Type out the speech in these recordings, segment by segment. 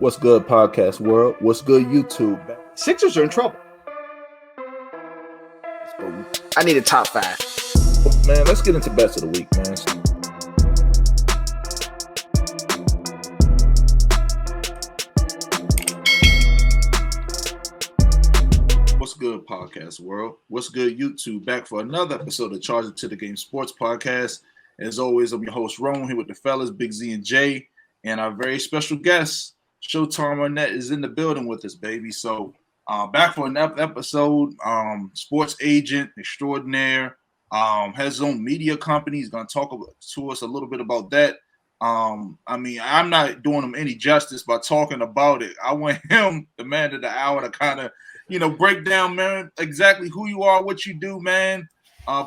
What's good, podcast world? What's good, YouTube? Sixers are in trouble. I need a top five. Man, let's get into best of the week, man. What's good, podcast world? What's good, YouTube? Back for another episode of Charge It to the Game Sports Podcast. As always, I'm your host, Ron, here with the fellas, Big Z and Jay, and our very special guest, Showtime Arnett, is in the building with us, baby. So back for another episode. Sports agent extraordinaire, has his own media company. He's going to talk to us a little bit about that. I mean, I'm not doing him any justice by talking about it. I want him, the man of the hour, to kind of, break down, man, exactly who you are, what you do, man,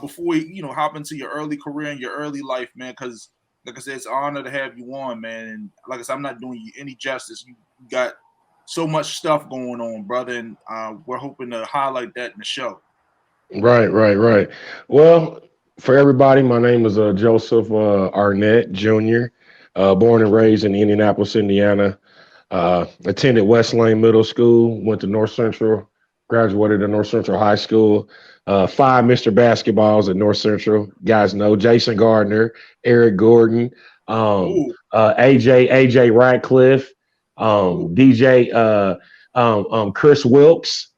before we, hop into your early career and your early life, man, because like I said, it's an honor to have you on, man. And like I said, I'm not doing you any justice. You got so much stuff going on, brother, and we're hoping to highlight that in the show. Right. Well, for everybody, my name is Joseph Arnett Jr., born and raised in Indianapolis, Indiana. Attended West Lane Middle School, went to North Central, graduated at North Central High School. 5 Mr. Basketballs at North Central. Guys know Jason Gardner, Eric Gordon, AJ Ratcliffe, DJ Chris Wilkes,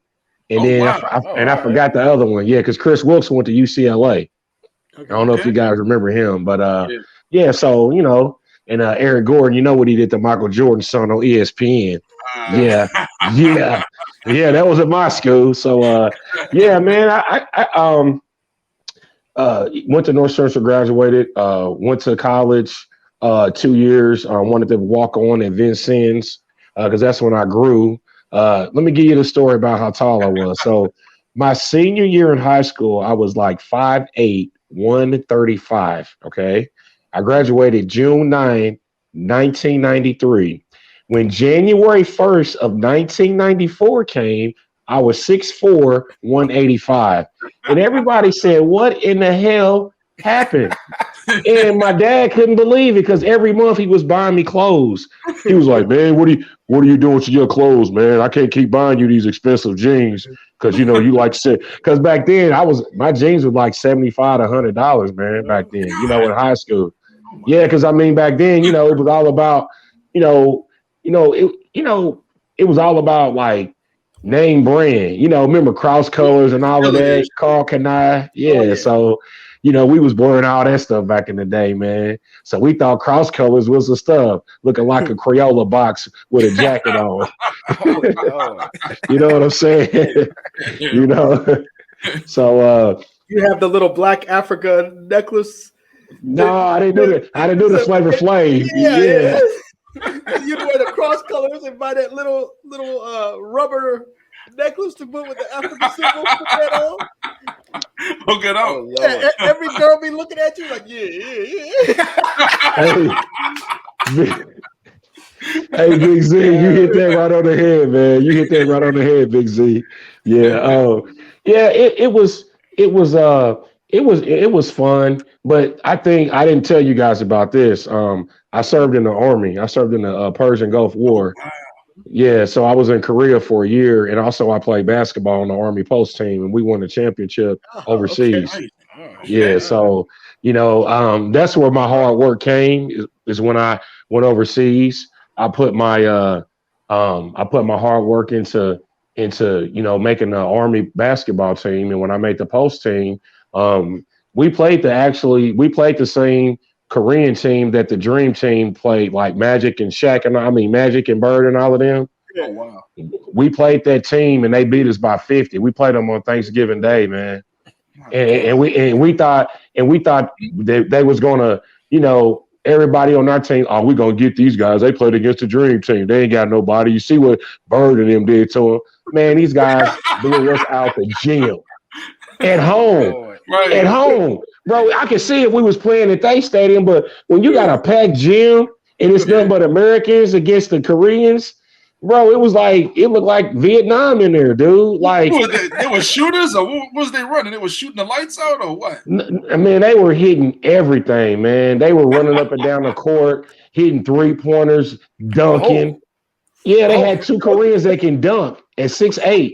and I forgot the other one. Yeah, because Chris Wilkes went to UCLA. I don't know if you guys remember him, but so and Eric Gordon, you know what he did to Michael Jordan's son on ESPN. Yeah, that was at my school. So, man, I went to North Central, graduated, went to college 2 years. Wanted to walk on at Vincennes because that's when I grew. Let me give you the story about how tall I was. So my senior year in high school, I was like 5'8", 135, okay? I graduated June 9, 1993. When January 1st of 1994 came, I was 6'4", 185. And everybody said, what in the hell happened? And my dad couldn't believe it because every month he was buying me clothes. He was like, man, what are you doing to your clothes, man? I can't keep buying you these expensive jeans because, you like said, because back then my jeans were like $75 to $100, man, back then, in high school. Yeah, because I mean, back then, it was all about, it was all about like name brand, remember Cross Colors and all of that, Carl Kanai. Yeah. So, we was wearing all that stuff back in the day, man. So we thought Cross Colors was the stuff, looking like a Crayola box with a jacket on. You know what I'm saying? So you have the little black Africa necklace. No, I didn't do that. I didn't do the Flavor Flav. Yeah. You wear the Cross Colors and buy that little rubber necklace to put with the African symbol. Put that on. Hook it up. Yeah, every girl be looking at you like, yeah. Hey, Big Z, you hit that right on the head, man. You hit that right on the head, Big Z. Yeah. It was fun, but I think I didn't tell you guys about this. I served in the Army. I served in the Persian Gulf War. Wow. Yeah, so I was in Korea for a year, and also I played basketball on the Army post team, and we won the championship overseas. Okay. Yeah, so that's where my hard work came. Is when I went overseas. I put my hard work into making the Army basketball team, and when I made the post team. We played the same Korean team that the Dream Team played, like Magic and Shaq, Magic and Bird and all of them. Oh wow! We played that team and they beat us by 50. We played them on Thanksgiving Day, man. And we thought that they was gonna, everybody on our team. Oh, we're gonna get these guys. They played against the Dream Team. They ain't got nobody. You see what Bird and them did to them, man. These guys blew us out the gym. At home, At home, bro. I could see if we was playing at Thay Stadium, but when you got a packed gym and it's nothing but Americans against the Koreans, bro, it looked like Vietnam in there, dude. Like they were shooters, or what was they running? They were shooting the lights out, or what? I mean, they were hitting everything, man. They were running up and down the court, hitting 3-pointers, dunking. Yeah, they had two Koreans that can dunk at 6'8".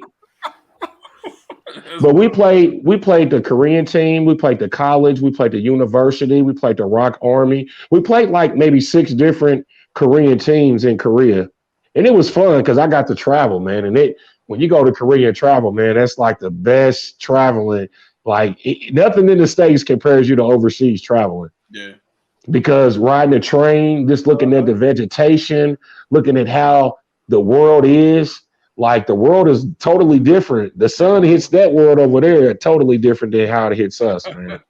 But we played the Korean team, we played the college, we played the university, we played the Rock Army. We played like maybe 6 different Korean teams in Korea. And it was fun because I got to travel, man. And when you go to Korea and travel, man, that's like the best traveling. Like nothing in the States compares you to overseas traveling. Yeah. Because riding a train, just looking at the vegetation, looking at how the world is, like the world is totally different. The sun hits that world over there totally different than how it hits us, man.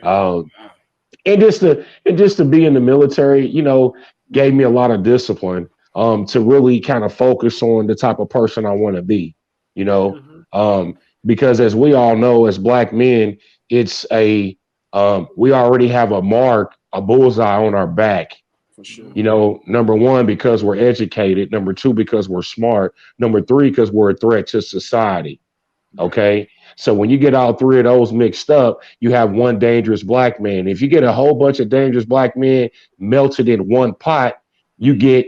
And just to be in the military, gave me a lot of discipline to really kind of focus on the type of person I want to be, because as we all know, as Black men, it's we already have a bullseye on our back. For sure. Number one, because we're educated. Number two, because we're smart. Number three, because we're a threat to society. Okay. So when you get all 3 of those mixed up, you have one dangerous Black man. If you get a whole bunch of dangerous Black men melted in one pot, you get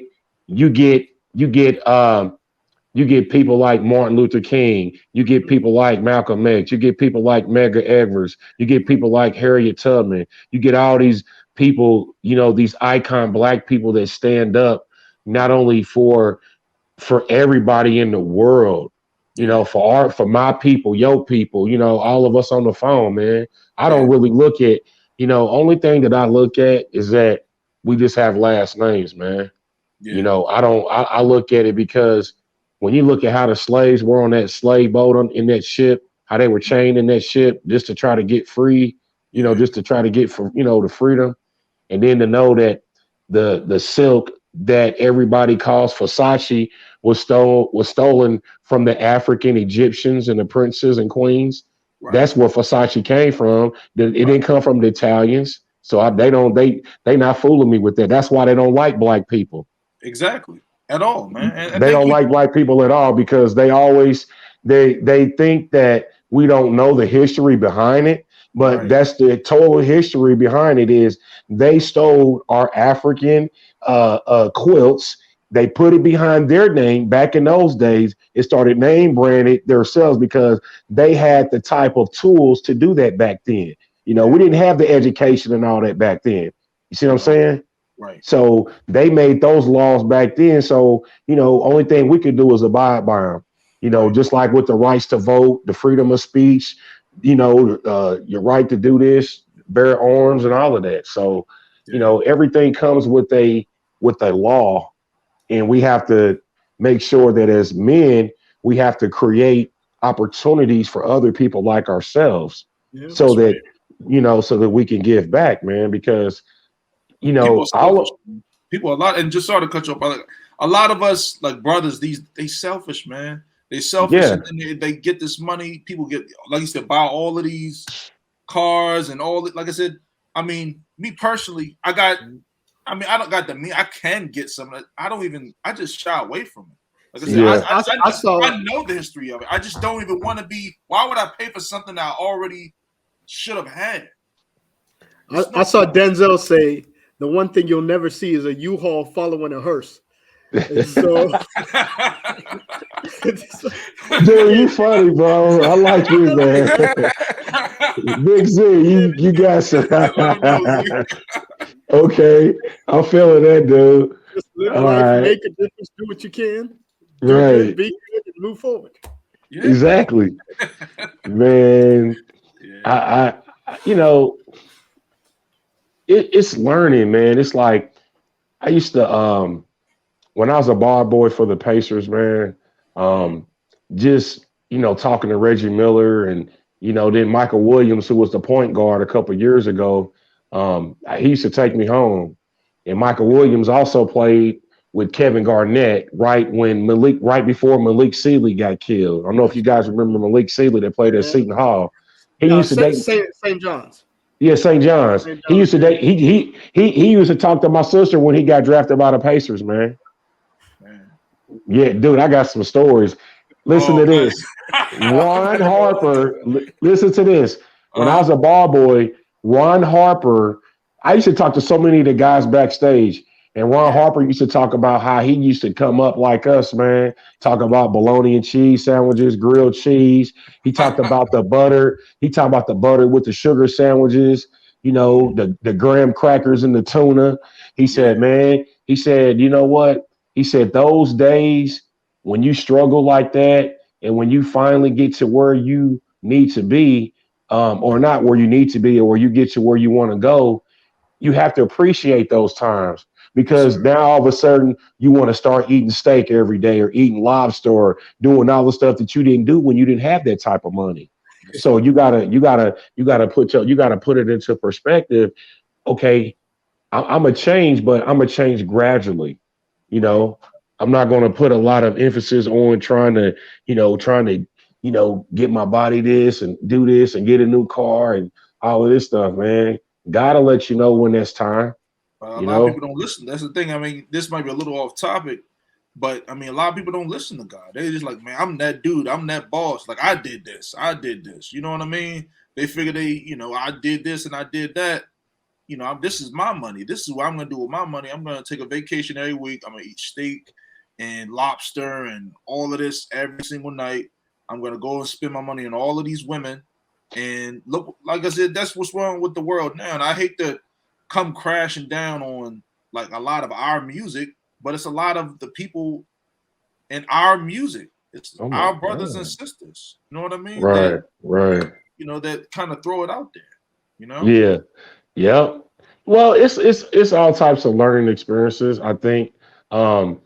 people like Martin Luther King. You get people like Malcolm X. You get people like Medgar Evers. You get people like Harriet Tubman. You get all these people, these icon Black people that stand up not only for everybody in the world, for my people, your people, all of us on the phone, man. I don't really look at, only thing that I look at is that we just have last names, man. Yeah. I look at it because when you look at how the slaves were on that slave boat in that ship, how they were chained in that ship just to try to get free, just to try to get the freedom. And then to know that the silk that everybody calls Versace was stolen from the African Egyptians and the princes and queens. Right. That's where Versace came from. It didn't come from the Italians. So they not fooling me with that. That's why they don't like Black people. Exactly. At all, man. And they don't like Black people at all because they always they think that we don't know the history behind it. But that's the total history behind it is they stole our African quilts. They put it behind their name back in those days. It started name branded themselves because they had the type of tools to do that back then. We didn't have the education and all that back then. You see what I'm saying? Right. So they made those laws back then. So, only thing we could do is abide by them, just like with the rights to vote, the freedom of speech, your right to do this, bear arms and all of that. So, everything comes with a law, and we have to make sure that as men, we have to create opportunities for other people like ourselves so that we can give back, man, because, people a lot, and just sort of cut you off, a lot of us like brothers, they selfish, man. They selfish, and they get this money. People get, like you said, buy all of these cars and all that. Like I said, me personally, I don't got the I can get some of it. I just shy away from it. Like I said, I know the history of it. I just don't even want to be. Why would I pay for something that I already should have had? I saw Denzel say the one thing you'll never see is a U-Haul following a hearse. And so, dude, you funny, bro. I like you, man. Big Z, you got some. Okay, I'm feeling that, dude. Just live life, make a difference, do what you can. Right. Be good and move forward. Yeah. Exactly. Man, I it's learning, man. It's like I used to when I was a ball boy for the Pacers, man, just, talking to Reggie Miller and, then Michael Williams, who was the point guard a couple of years ago, he used to take me home. And Michael Williams also played with Kevin Garnett right before Malik Sealy got killed. I don't know if you guys remember Malik Sealy that played at Seton Hall. He used to date St. John's. Yeah, St. John's. He used to date. He used to talk to my sister when he got drafted by the Pacers, man. Yeah, dude, I got some stories. Listen to this. Ron Harper, listen to this. When I was a ball boy, Ron Harper, I used to talk to so many of the guys backstage. And Ron Harper used to talk about how he used to come up like us, man. Talk about bologna and cheese sandwiches, grilled cheese. He talked about the butter. He talked about the butter with the sugar sandwiches, the graham crackers and the tuna. He said, man, he said, you know what? He said, those days when you struggle like that and when you finally get to where you need to be, or not where you need to be, or where you get to where you want to go, you have to appreciate those times. Because now all of a sudden you want to start eating steak every day or eating lobster or doing all the stuff that you didn't do when you didn't have that type of money. So you gotta put it into perspective. Okay, I'm a change, but I'm a change gradually. I'm not going to put a lot of emphasis on trying to get my body this and do this and get a new car and all of this stuff, man. Gotta let you know when it's time. A lot of people don't listen. That's the thing. I mean, this might be a little off topic, but I mean, a lot of people don't listen to God. They're just like, man, I'm that dude. I'm that boss. Like, I did this. You know what I mean? They figure I did this and I did that. This is my money. This is what I'm going to do with my money. I'm going to take a vacation every week. I'm going to eat steak and lobster and all of this every single night. I'm going to go and spend my money on all of these women. And look, like I said, that's what's wrong with the world now. And I hate to come crashing down on like a lot of our music, but it's a lot of the people in our music. It's our brothers and sisters. You know what I mean? Right. That kind of throw it out there. Yeah. Yep. Well, it's all types of learning experiences. I think one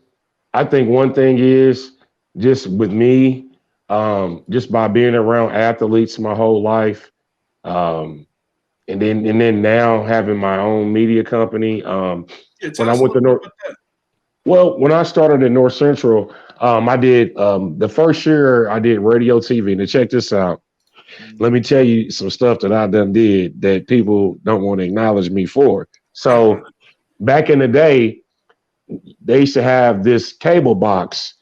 thing is just with me, just by being around athletes my whole life, and then now having my own media company. When I went to when I started at North Central, I did the first year I did radio TV. And to check this out, let me tell you some stuff that I done did that people don't want to acknowledge me for. So back in the day, they used to have this cable box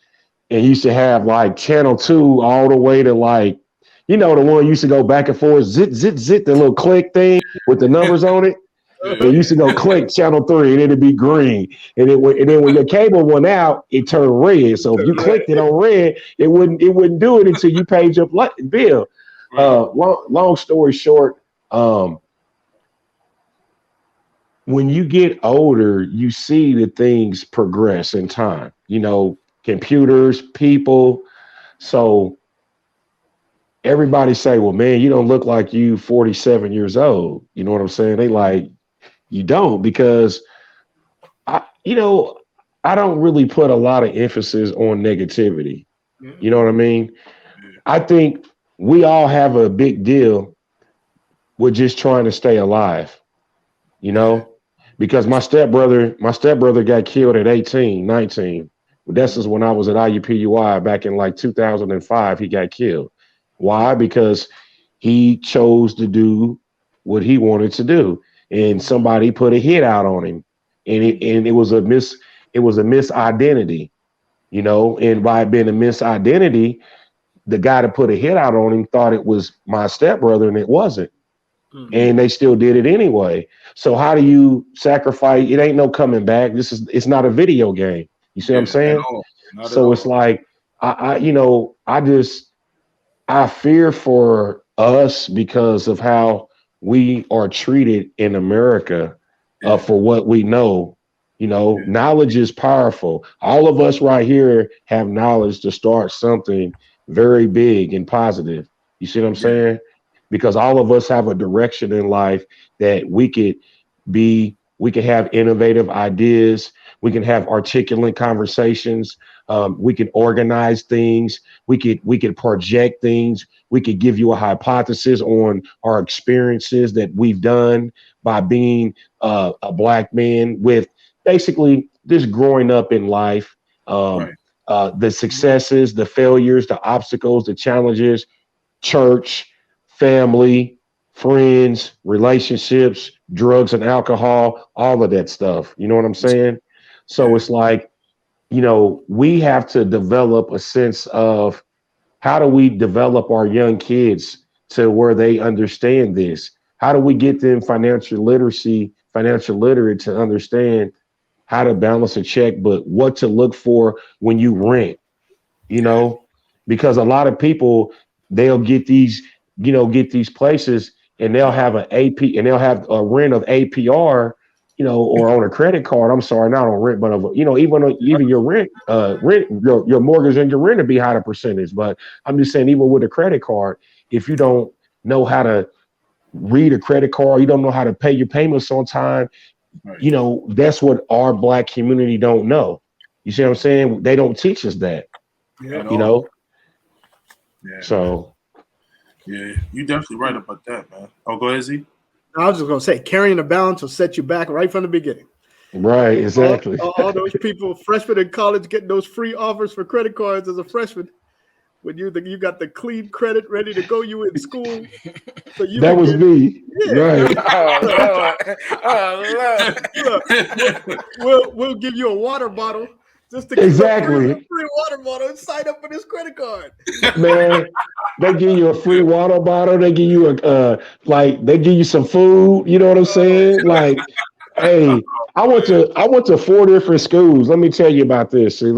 and used to have like channel 2 all the way to like, the one used to go back and forth, zit, zit, zit, the little click thing with the numbers on it. They used to go click channel 3 and it'd be green. And then when your cable went out, it turned red. So if you clicked it on red, it wouldn't do it until you paid your bill. Long story short, when you get older, you see that things progress in time, computers, people. So everybody say, well, man, you don't look like you 47 years old. You know what I'm saying? They like, you don't, because I don't really put a lot of emphasis on negativity. You know what I mean? I think we all have a big deal with just trying to stay alive, because my stepbrother got killed at 18, 19. This is when I was at IUPUI back in like 2005, he got killed. Why? Because he chose to do what he wanted to do, and somebody put a hit out on him, and it was a misidentity, and by it being a misidentity, the guy that put a hit out on him thought it was my stepbrother, and it wasn't, and they still did it anyway. So how do you sacrifice? It ain't no coming back. It's not a video game. You see what I'm saying? So it's like I fear for us because of how we are treated in America for what we know. Knowledge is powerful. All of us right here have knowledge to start something very big and positive. You see what I'm saying? Because all of us have a direction in life that we could have innovative ideas. We can have articulate conversations. We can organize things. We could project things. We could give you a hypothesis on our experiences that we've done by being a Black man with basically just growing up in life, the successes, the failures, the obstacles, the challenges, church, family, friends, relationships, drugs and alcohol, all of that stuff. You know what I'm saying? So it's like, we have to develop a sense of how do we develop our young kids to where they understand this? How do we get them financial literate to understand how to balance a check, but what to look for when you rent, you know, because a lot of people, they'll get these, get these places and they'll have an AP and they'll have a rent of APR, or on a credit card. I'm sorry, not on rent, but even your rent, your mortgage and your rent will be higher percentage. But I'm just saying, even with a credit card, if you don't know how to read a credit card, you don't know how to pay your payments on time. Right. That's what our Black community don't know. You see what I'm saying? They don't teach us that. Yeah. Yeah. So. Yeah, you definitely right about that, man. Oh, go ahead, Z. I was just gonna say, carrying a balance will set you back right from the beginning. Right, exactly. All those people, freshmen in college, getting those free offers for credit cards as a freshman. When you got the clean credit ready to go, you in school. So that was me. Yeah. Right. Look, we'll give you a water bottle just to exactly free water bottle and sign up for this credit card. Man, they give you a free water bottle. They give you they give you some food. You know what I'm saying? Like, hey, I went to 4 different schools. Let me tell you about this. See,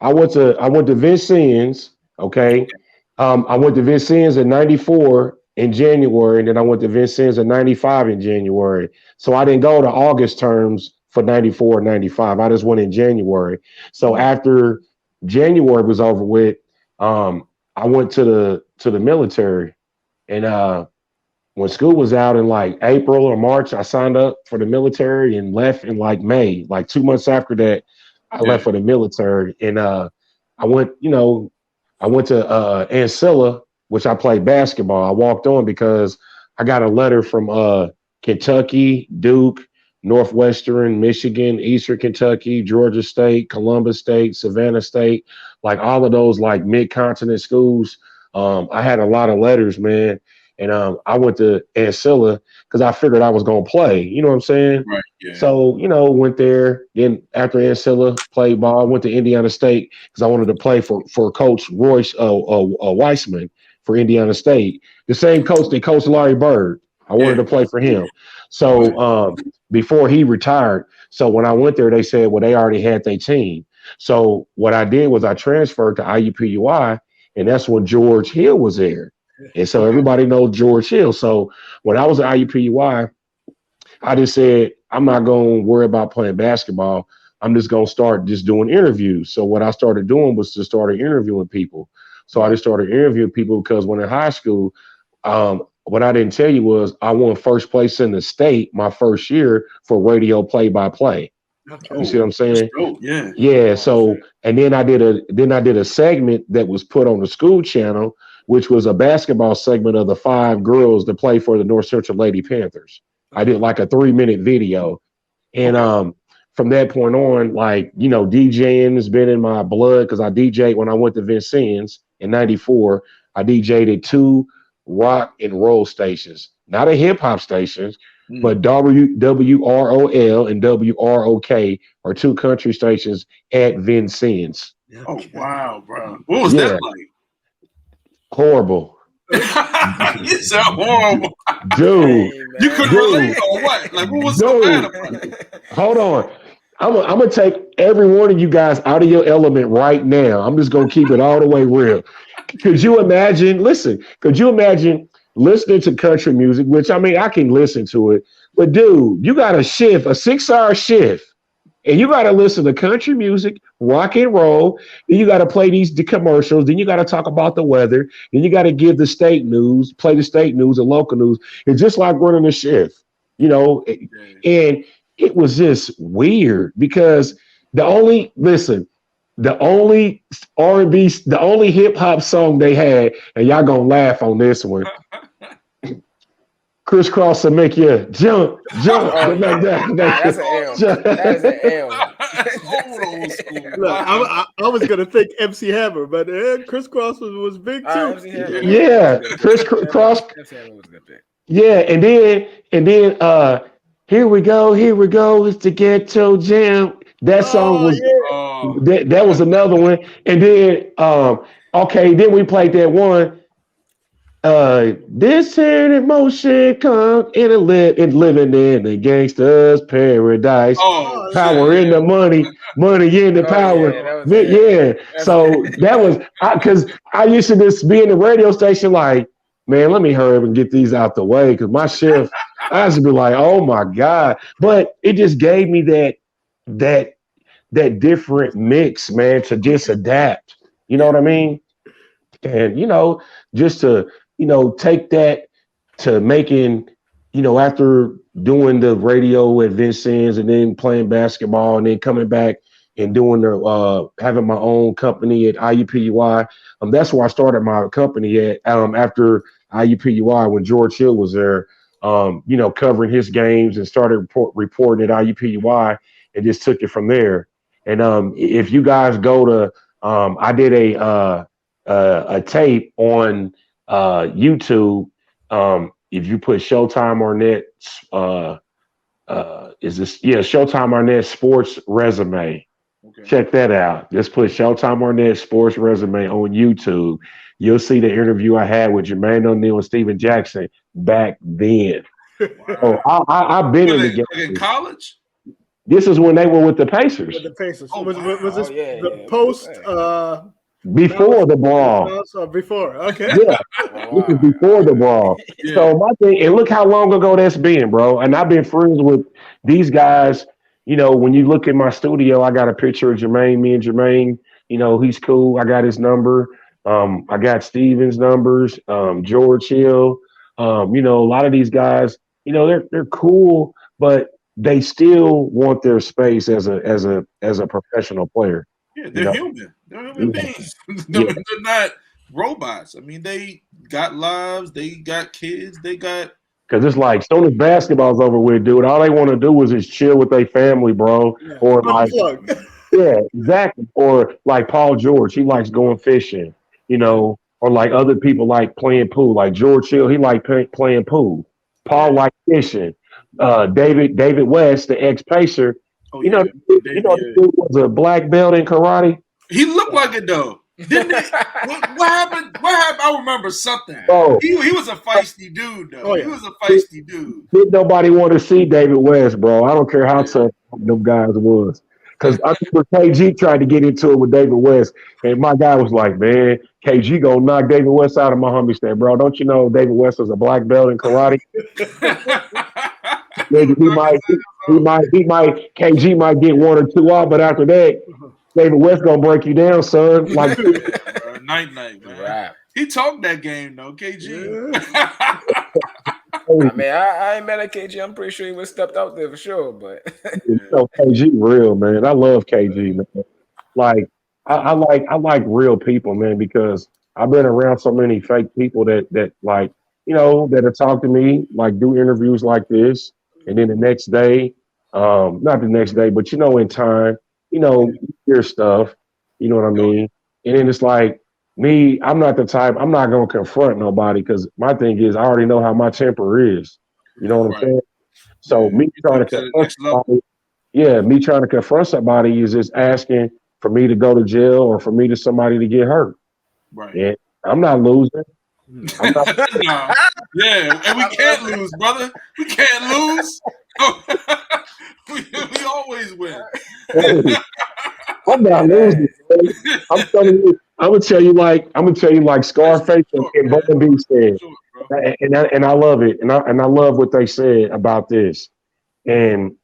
I went to Vincennes. Okay. I went to Vincennes in 94 in January, and then I went to Vincennes in 95 in January. So I didn't go to August terms for 94 and 95. I just went in January. So after January was over with, I went to the military, and when school was out in like April or March, I signed up for the military and left in like May. Like 2 months after that, I left for the military, and I went to Ancilla, which I played basketball. I walked on because I got a letter from Kentucky, Duke, Northwestern, Michigan, Eastern Kentucky, Georgia State, Columbus State, Savannah State, like all of those like mid-continent schools. I had a lot of letters, man. And I went to Ancilla because I figured I was going to play. You know what I'm saying? Right, yeah. So, went there. Then after Ancilla, played ball, went to Indiana State because I wanted to play for Coach Royce Weissman for Indiana State. The same coach that coached Larry Bird. I wanted to play for him. So before he retired. So when I went there, they said, well, they already had their team. So what I did was I transferred to IUPUI, and that's when George Hill was there. And so everybody knows George Hill. So when I was at IUPUI, I just said, I'm not going to worry about playing basketball. I'm just going to start just doing interviews. So what I started doing was to start interviewing people. So I just started interviewing people because when in high school, what I didn't tell you was I won first place in the state my first year for radio play-by-play. Okay. You see what I'm saying? Yeah. Yeah. So, and then I did a segment that was put on the school channel, which was a basketball segment of the 5 girls that play for the North Central Lady Panthers. I did like a 3-minute video. And from that point on, like, DJing has been in my blood because I DJed when I went to Vincennes in 94. I DJed at 2 rock and roll stations, not a hip hop stations, but WROL and WROK are 2 country stations at Vincennes. Oh, wow, bro. What was that like? Horrible. You said horrible. Dude. Hey, you couldn't relate or what? Like, what was so bad about it? Hold on. I'm going to take every one of you guys out of your element right now. I'm just going to keep it all the way real. Could you imagine listening to country music, which, I mean, I can listen to it, but dude, you got a 6-hour shift, and you got to listen to country music, rock and roll, then you got to play the commercials, then you got to talk about the weather, then you got to give the state news, play the state news and local news. It's just like running a shift, and it was just weird because the only R&B, the only hip hop song they had, and y'all gonna laugh on this one. Crisscross will make you jump. Like that. That's an L. That is an L. Look, I was gonna think MC Hammer, but Crisscross was big too. Yeah, Crisscross. Yeah, and then here we go. It's the Ghetto Jam. That song was that was another one. And then then we played that one. This here emotion come in living in the gangster's paradise. Oh, Power shit. in the money in the power. Yeah, that was Yeah. So that was because I used to just be in the radio station like, man, let me hurry up and get these out the way because my shift. I used to be like, oh my God. But it just gave me that different mix, man, to just adapt. You know what I mean? And just to take that to making after doing the radio at Vincennes and then playing basketball and then coming back and doing the having my own company at IUPUI. That's where I started my company at after IUPUI when George Hill was there. Covering his games and started reporting at IUPUI and just took it from there. And if you guys go to I did a tape on YouTube. If you put Showtime Arnett, Showtime Arnett Sports Resume. Okay. Check that out. Just put Showtime Arnett Sports Resume on YouTube. You'll see the interview I had with Jermaine O'Neal and Steven Jackson back then. Wow. So I've been in the game. In college? This is when they were with the Pacers. With the Pacers. Oh, was this the post? Before the brawl. Before, okay. Yeah, this is before the brawl. Yeah. So my thing, and look how long ago that's been, bro. And I've been friends with these guys. When you look at my studio, I got a picture of Jermaine. Me and Jermaine, he's cool. I got his number. I got Steven's numbers. George Hill. A lot of these guys, they're cool, but they still want their space as a professional player. Yeah, they're human. They're human beings. They're not robots. I mean, they got lives. They got kids. They got. Because it's like, soon as basketball's over with, dude, all they want to do is just chill with their family, bro. Yeah. Or like, yeah, exactly. Or like Paul George, he likes going fishing, or like other people like playing pool. Like George Hill, he like playing pool. Paul likes fishing. David West, the ex-Pacer, he was a black belt in karate. He looked like it though. Didn't he? What happened? I remember something. Oh. He was a feisty dude though. Oh, yeah. He was a feisty dude. Didn't nobody want to see David West, bro. I don't care how tough them guys was. Because I remember KG tried to get into it with David West, and my guy was like, man, KG gonna knock David West out of my homie stand, bro. Don't you know David West was a black belt in karate? KG might get 1 or 2 off, but after that, David West gonna break you down, son. Like night, man. Right. He talked that game though, KG. I mean, I ain't mad at KG. I'm pretty sure he was stepped out there for sure, but KG real, man. I love KG, man. Like I like real people, man, because I've been around so many fake people that like, that have talked to me, like do interviews like this. And then the next day, not the next day, but in time, you hear stuff, you know what I mean? And then it's like me, I'm not the type, I'm not gonna confront nobody because my thing is I already know how my temper is. You know what I'm saying? So me trying to confront somebody is just asking for me to go to jail or for me to somebody to get hurt. Right. And I'm not losing. Yeah, and we can't lose, brother. We can't lose. we always win. I'm not losing. I'm gonna tell you like Scarface and Bowling B said, and I love it, and I love what they said about this, and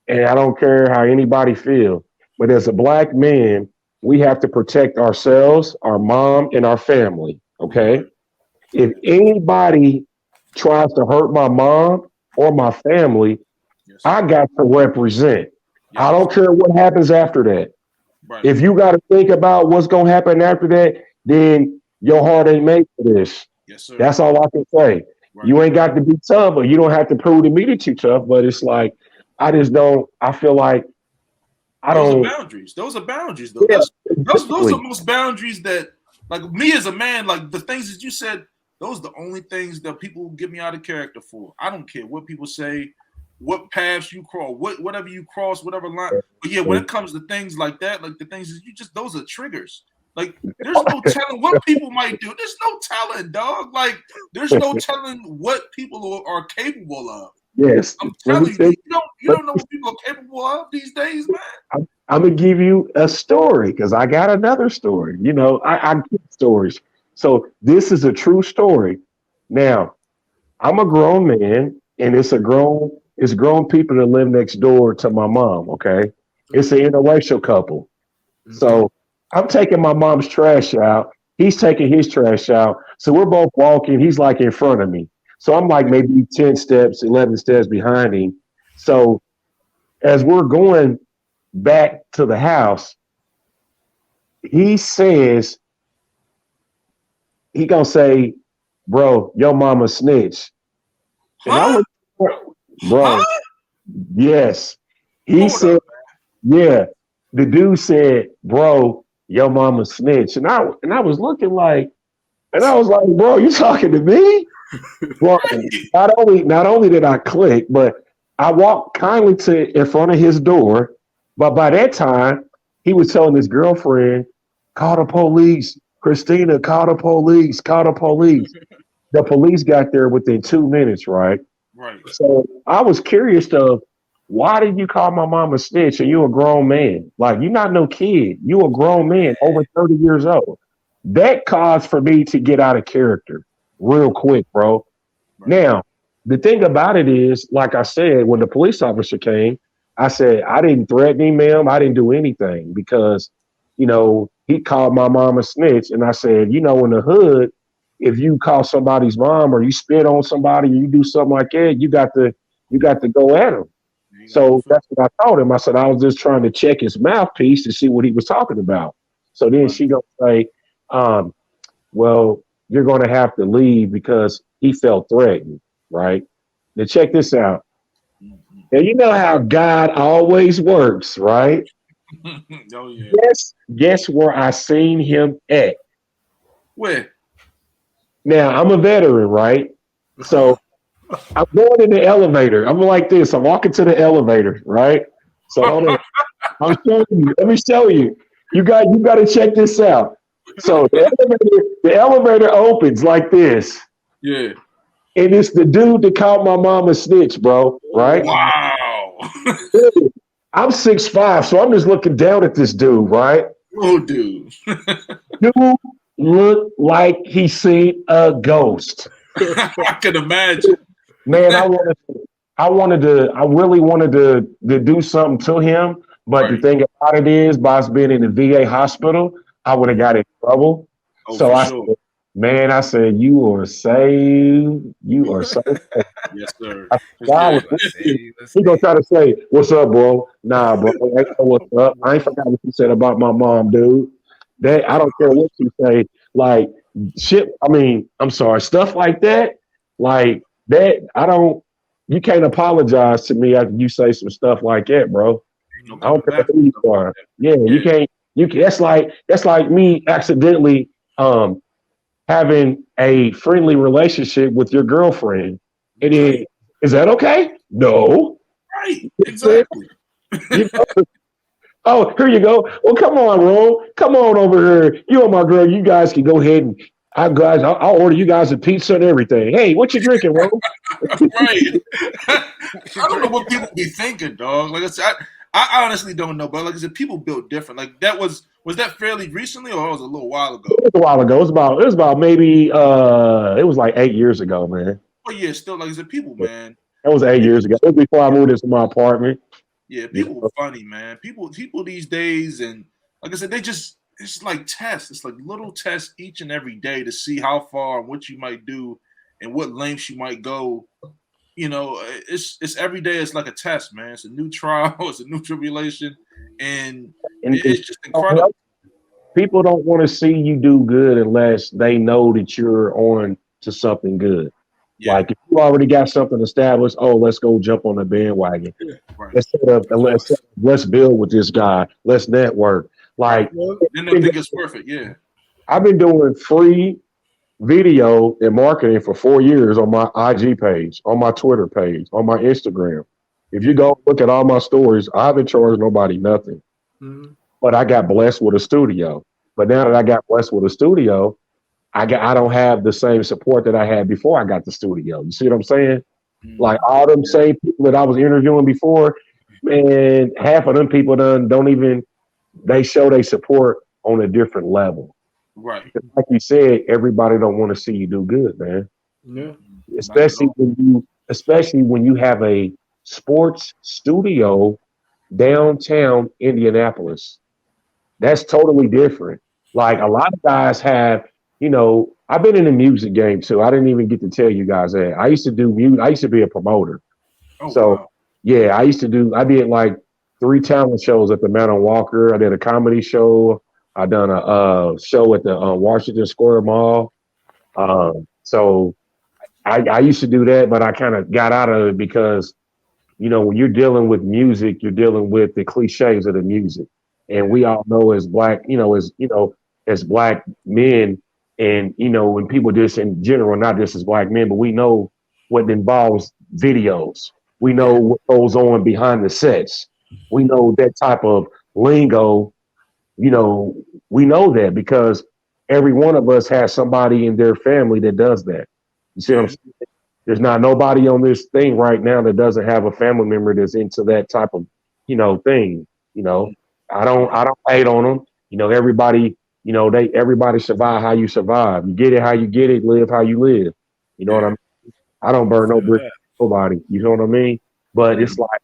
I don't care how anybody feel, but as a black man, we have to protect ourselves, our mom, and our family. Okay. If anybody tries to hurt my mom or my family, I got to represent. I don't care what happens after that. Right. If you got to think about what's going to happen after that, then your heart ain't made for this. Yes, sir. That's all I can say. Right. You ain't got to be tough, or you don't have to prove to me that you're tough, but it's like, I feel like Those are boundaries. Though. Yeah, those are most boundaries that, like me as a man, like the things that you said, those are the only things that people get me out of character for. I don't care what people say, what paths you cross, whatever you cross, whatever line. But yeah, when it comes to things like that, like the things that those are triggers. Like, there's no telling what people might do. There's no telling, dog. Like, there's no telling what people are capable of. Yes. I'm telling you, you don't know what people are capable of these days, man. I'm gonna give you a story because I got another story. You know, I get stories. So this is a true story. Now, I'm a grown man, and it's grown people that live next door to my mom. Okay, it's an interracial couple. So I'm taking my mom's trash out. He's taking his trash out. So we're both walking. He's like in front of me. So I'm like maybe 10 steps, 11 steps behind him. So as we're going back to the house, he says, he gonna say, bro, your mama snitch. And I was, bro, yes. He said, yeah. The dude said, bro, your mama snitch. And I was looking like, and I was like, bro, you talking to me? Bro, not only did I click, but I walked kindly in front of his door. But by that time, he was telling his girlfriend, call the police. Christina, call the police. Call the police. The police got there within 2 minutes, right? Right. So I was curious of, why did you call my mom a snitch and you a grown man? Like, you're not no kid. You a grown man over 30 years old. That caused for me to get out of character real quick, bro. Right. Now, the thing about it is, like I said, when the police officer came, I said, I didn't threaten him, ma'am. I didn't do anything because, you know, he called my mom a snitch. And I said, you know, in the hood, if you call somebody's mom or you spit on somebody, or you do something like that, you got to go at him. So that's what I told him. I said, I was just trying to check his mouthpiece to see what he was talking about. So then she gonna say, well, you're going to have to leave because he felt threatened, right? Now check this out. Now, you know how God always works, right? Oh, yeah. Guess where I seen him at? Where? Now, I'm a veteran, right? So I'm going in the elevator. I'm like this. I'm walking to the elevator, right? So hold on. I'm showing you. Let me show you. You got to check this out. So the elevator opens like this. Yeah. And it's the dude that called my mom a snitch, bro. Right? Wow. I'm 6'5", so I'm just looking down at this dude, right? Oh, dude. Dude looked like he seen a ghost. I can imagine. Man, I really wanted to do something to him. But the thing about it is, by us being in the VA hospital, I would have got in trouble. Oh, so I said, you are saved. You are saved. Yes, sir. He gonna try to say, what's up, bro? Nah, bro. I ain't know what's up. I ain't forgot what you said about my mom, dude. I don't care what you say. Like, shit, I mean, I'm sorry. Stuff like that, like that, you can't apologize to me after you say some stuff like that, bro. I don't care who you are. Yeah, you can't. That's like me accidentally having a friendly relationship with your girlfriend. Is that okay? No. Right. Exactly. Oh, here you go. Well, come on, Ron. Come on over here. You and my girl, you guys can go ahead and I'll order you guys a pizza and everything. Hey, what you drinking, Ron? Right. I don't know what people be thinking, dog. Like I said, I honestly don't know, but like I said, people built different. Like that was that fairly recently, or was it a little while ago? It was a while ago. It was about maybe it was like 8 years ago, man. Oh yeah, still like I said, people, man. That was 8 years ago. It was before I moved into my apartment. Yeah, people were funny, man. People these days, and like I said, it's like tests. It's like little tests each and every day to see how far and what you might do and what lengths you might go. You know, it's every day. It's like a test, man. It's a new trial. It's a new tribulation, and it's just incredible. People don't want to see you do good unless they know that you're on to something good. Yeah. Like if you already got something established, let's go jump on the bandwagon. Yeah, right. Let's build with this guy. Let's network. Like then they'll think it's worth it. Yeah. I've been doing free video and marketing for 4 years on my IG page, on my Twitter page, on my Instagram. If you go look at all my stories, I haven't charged nobody nothing. Mm-hmm. But I got blessed with a studio. But now that I got blessed with a studio, I don't have the same support that I had before I got the studio. You see what I'm saying? Like all them same people that I was interviewing before, man, half of them people don't even they show their support on a different level. Right. Like you said, everybody don't want to see you do good, man. Yeah. Especially when you have a sports studio downtown Indianapolis. That's totally different. Like a lot of guys have, I've been in the music game too. I didn't even get to tell you guys that. I used to do music. I used to be a promoter. Oh, So wow. yeah, I did like 3 talent shows at the Mount Walker. I did a comedy show. I done a show at the Washington Square Mall. So I used to do that, but I kind of got out of it because, when you're dealing with music, you're dealing with the cliches of the music. And we all know as black, as black men and, when people just in general, not just as black men, but we know what involves videos. We know what goes on behind the sets. We know that type of lingo, we know that because every one of us has somebody in their family that does that. You see what I'm saying? There's not nobody on this thing right now that doesn't have a family member that's into that type of, thing. I don't hate on them. Everybody, everybody survive how you survive. You get it how you get it, live how you live. You know what I mean? I don't burn no bridge with nobody. You know what I mean? But it's like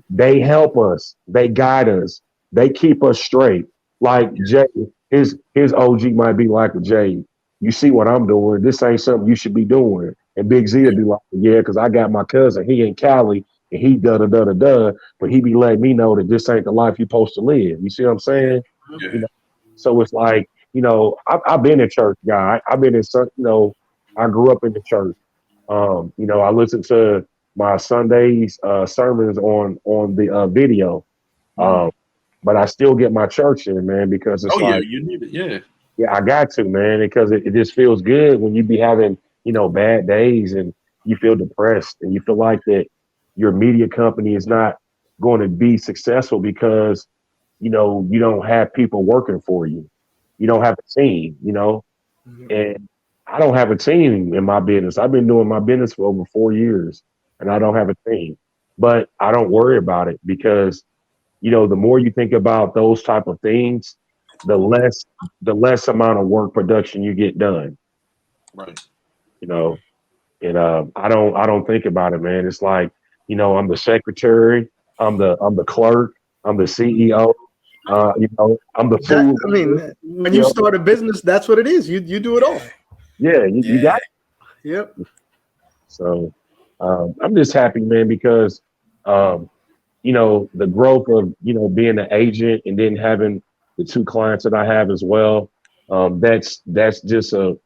they help us, they guide us, they keep us straight. Like Jay, his OG might be like Jay. You see what I'm doing? This ain't something you should be doing. And Big Z would be like, yeah, because I got my cousin. He in Cali and he da. But he be letting me know that this ain't the life you're supposed to live. You see what I'm saying? Yeah. So it's like, I've been a church guy. I've been in some, I grew up in the church. I listened to my Sundays sermons on the video. But I still get my church in, man, because it's you need it, yeah, I got to, man, because it just feels good when you be having, bad days and you feel depressed and you feel like that your media company is not going to be successful because, you don't have people working for you. You don't have a team, and I don't have a team in my business. I've been doing my business for over 4 years and I don't have a team, but I don't worry about it because, the more you think about those type of things, the less amount of work production you get done. Right. And I don't think about it, man. It's like, I'm the secretary, I'm the clerk, I'm the CEO, I'm the food. I mean, when you start a business, that's what it is. You do it all. Yeah, you got it. Yep. So I'm just happy, man, because the growth of being an agent and then having the 2 clients that I have as well. That's just a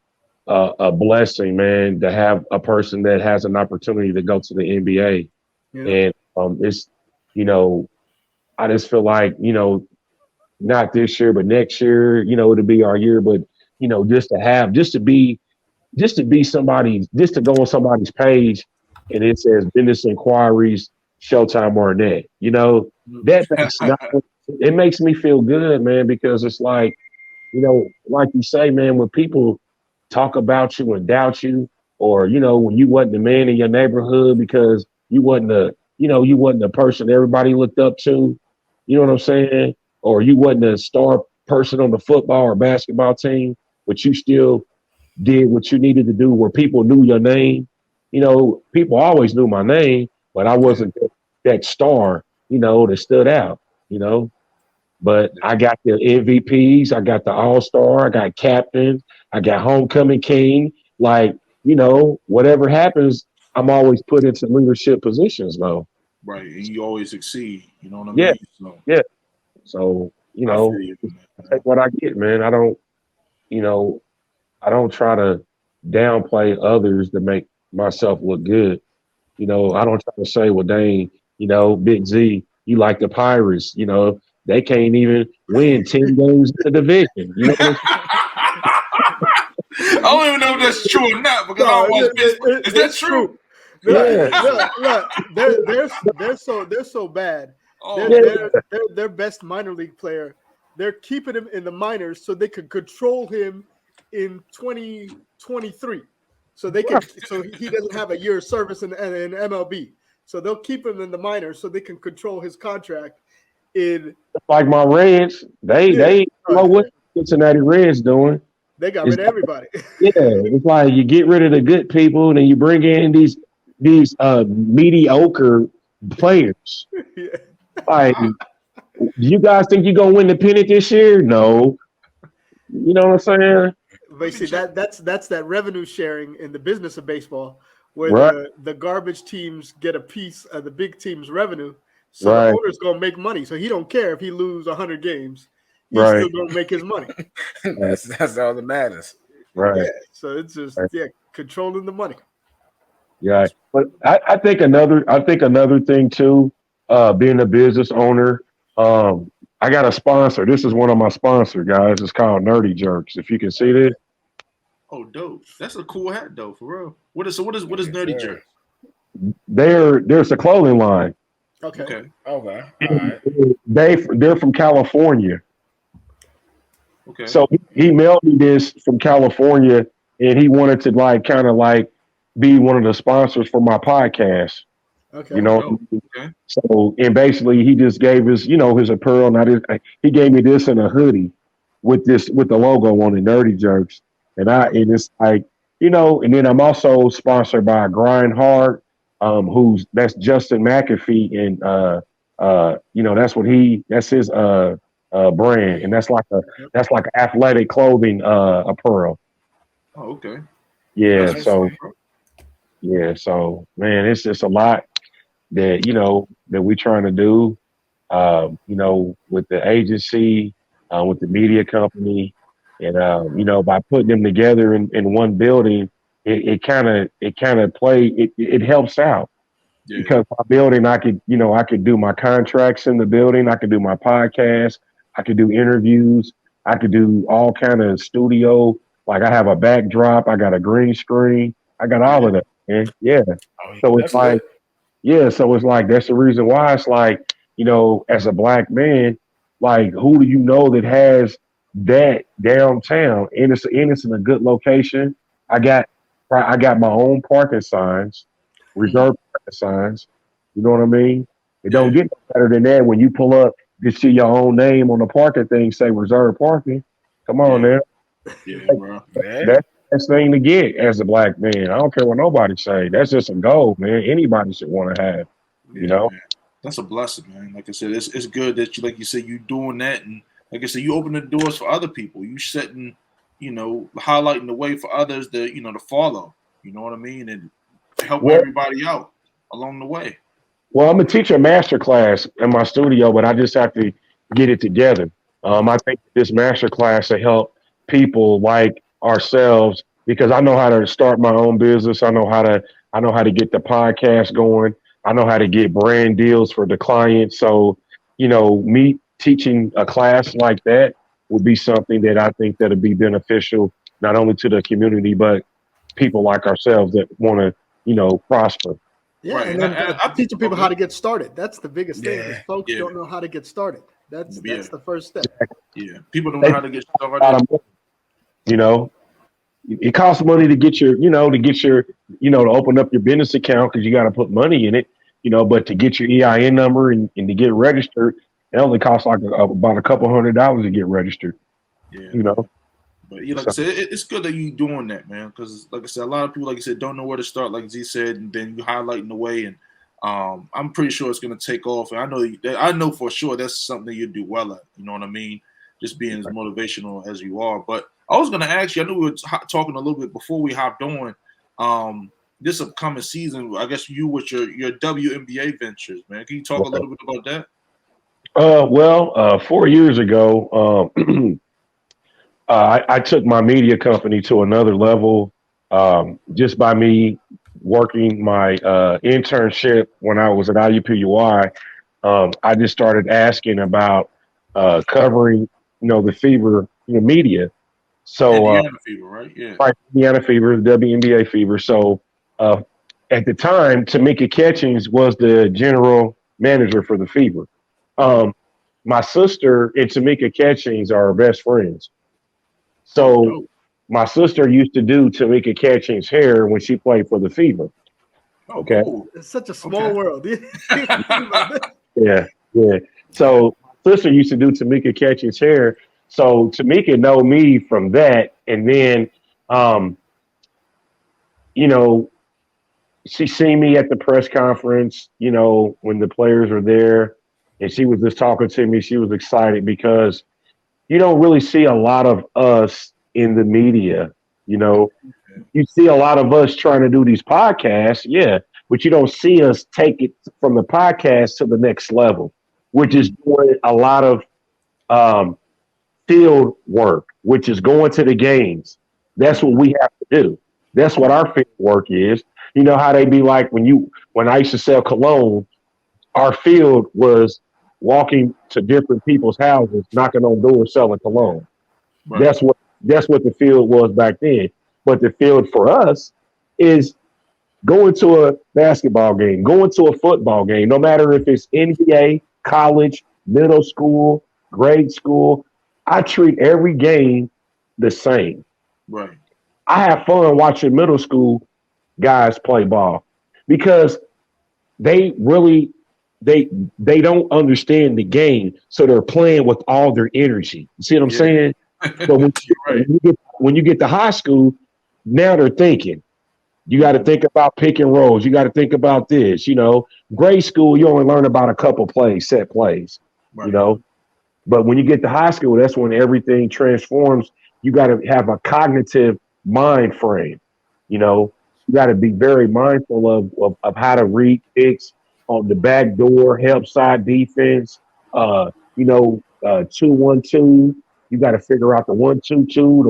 blessing, man, to have a person that has an opportunity to go to the NBA. Yeah. And it's, I just feel like, not this year, but next year, it'll be our year. But, just to be somebody, just to go on somebody's page and it says business inquiries, Showtime Arnett, it makes me feel good, man, because it's like, like you say, man, when people talk about you and doubt you, or, when you wasn't the man in your neighborhood because you wasn't the person everybody looked up to, you know what I'm saying? Or you wasn't a star person on the football or basketball team, but you still did what you needed to do where people knew your name. People always knew my name, but I wasn't that star, that stood out, But I got the MVPs, I got the All-Star, I got captain, I got homecoming king. Like, whatever happens, I'm always put into leadership positions, though. Right, and you always succeed. You know what I mean? So, yeah. So, I take what I get, man. I don't try to downplay others to make myself look good. I don't try to say, well, dang, Big Z, you like the Pirates, they can't even win 10 games in the division. I don't even know if that's true or not because I don't watch baseball. Is that true? Look, they're so bad. Their best minor league player they're keeping him in the minors so they could control him in 2023. So they can, so he doesn't have a year of service in MLB. So they'll keep him in the minors so they can control his contract. Like my Reds, they know what Cincinnati Reds doing. They got rid of everybody. Yeah, it's like you get rid of the good people and then you bring in these mediocre players. Yeah. Like, do you guys think you're gonna win the pennant this year? No. You know what I'm saying? But see, that's that revenue sharing in the business of baseball, where the garbage teams get a piece of the big team's revenue. So the owner's gonna make money. So he don't care if he lose 100 games. He's still gonna make his money. that's all that matters. Right. Yeah. So it's just controlling the money. Yeah. But I think another thing too, being a business owner, I got a sponsor. This is one of my sponsors, guys. It's called Nerdy Jerks. If you can see this. Oh, dope. That's a cool hat though, for real. What is Nerdy Jerks? There's a clothing line. Okay. All right. They're from California. Okay. So he mailed me this from California, and he wanted to kind of be one of the sponsors for my podcast. Okay. You know. Okay. So and basically he just gave his apparel, and he gave me this in a hoodie with the logo on it, Nerdy Jerks, and it's like, you know, and then I'm also sponsored by Grind Hard. That's Justin McAfee, and you know, that's his brand, and that's like athletic clothing apparel. Oh, okay. Yeah, so man, it's just a lot that that we're trying to do, you know, with the agency, with the media company, and you know, by putting them together in one building. It kind of helps out because my building, I could do my contracts in the building. I could do my podcast. I could do interviews. I could do all kind of studio. Like I have a backdrop. I got a green screen. I got all of that. Man. Yeah. So it's like, so it's like, that's the reason why it's like, you know, as a black man, like who do you know that has that downtown? And it's in a good location. I got my own parking signs, reserved parking signs. You know what I mean? It don't get better than that when you pull up, you see your own name on the parking thing, say reserved parking. Come on, man. Yeah, bro. That's the best thing to get as a black man. I don't care what nobody say. That's just a goal, man. Anybody should want to have. You know, man. That's a blessing, man. Like I said, it's good that like you said, you doing that, and like I said, you open the doors for other people. You setting, you know, highlighting the way for others to, you know, to follow. You know what I mean? And help everybody out along the way. Well, I'm gonna teach a master class in my studio, but I just have to get it together. I think this master class will help people like ourselves because I know how to start my own business. I know how to get the podcast going. I know how to get brand deals for the clients. So, you know, me teaching a class like that would be something that I think that'll be beneficial not only to the community but people like ourselves that want to, you know, prosper. Yeah, right. And then I'm teaching people how to get started. That's the biggest thing. Is folks don't know how to get started. That's the first step. Yeah, people don't know how to get started. You know, it costs money to get your, to open up your business account because you got to put money in it. You know, but to get your EIN number and to get registered, it only costs like about a couple $100 to get registered. Yeah, you know. But like I said, it's good that you doing that, man. Because like I said, a lot of people, like you said, don't know where to start. Like Z said, and then you highlighting the way, and I'm pretty sure it's going to take off. And I know for sure that's something that you do well at. You know what I mean? Just being as motivational as you are. But I was going to ask you. I knew we were talking a little bit before we hopped on. This upcoming season, I guess you with your WNBA ventures, man. Can you talk a little bit about that? 4 years ago, I took my media company to another level just by me working my internship when I was at IUPUI. I just started asking about covering, the Fever, media. So Indiana Fever, right? Yeah. Right, Indiana Fever, the WNBA Fever. So at the time, Tamika Catchings was the general manager for the Fever. my sister and Tamika Catchings are best friends. So my sister used to do Tamika Catchings' hair when she played for the Fever. Okay. It's such a small world. Yeah. So sister used to do Tamika Catchings' hair. So Tamika know me from that. And then, she seen me at the press conference, when the players were there, and she was just talking to me. She was excited because you don't really see a lot of us in the media. You see a lot of us trying to do these podcasts, but you don't see us take it from the podcast to the next level, which is doing a lot of field work, which is going to the games. That's what we have to do. That's what our field work is. You know how they be like when I used to sell cologne, our field was walking to different people's houses, knocking on doors, selling cologne. Right. That's what the field was back then. But the field for us is going to a basketball game, going to a football game, no matter if it's NBA, college, middle school, grade school. I treat every game the same. Right. I have fun watching middle school guys play ball because they really they don't understand the game, so they're playing with all their energy. You see what I'm saying? So when you get to high school, now they're thinking. You got to think about pick and rolls. You got to think about this. Grade school, you only learn about a couple plays, set plays. Right. But when you get to high school, that's when everything transforms. You got to have a cognitive mind frame. You got to be very mindful of how to read picks on the back door, help side defense. 2-1-2. You got to figure out the 1-2-2, the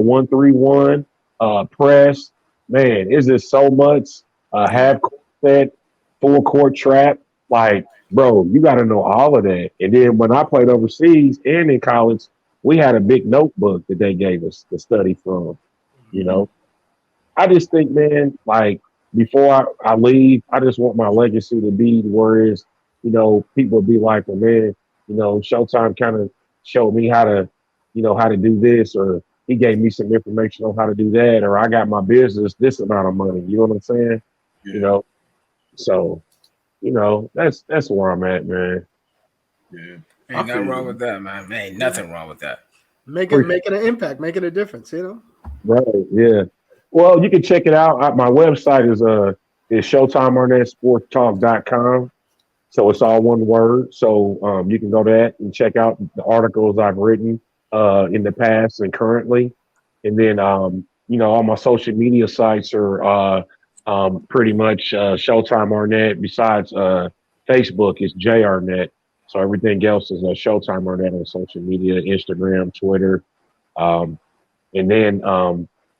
1-3-1, press. Man, is there so much half court set, full court trap? Like, bro, you got to know all of that. And then when I played overseas and in college, we had a big notebook that they gave us to study from. I just think, man, like before I leave, I just want my legacy to be where is, people be like, well, man, Showtime kind of showed me how to do this, or he gave me some information on how to do that, or I got my business this amount of money. You know what I'm saying? Yeah. So, that's where I'm at, man. Yeah. Ain't nothing wrong with that, man. Ain't nothing wrong with that. Making an impact, making a difference, Right, yeah. Well, you can check it out. My website is ShowtimeArnettSportsTalk.com. So it's all one word. So you can go to that and check out the articles I've written in the past and currently. And then, all my social media sites are pretty much Showtime Arnett. Besides Facebook, is J Arnett. So everything else is Showtime Arnett on social media, Instagram, Twitter. And then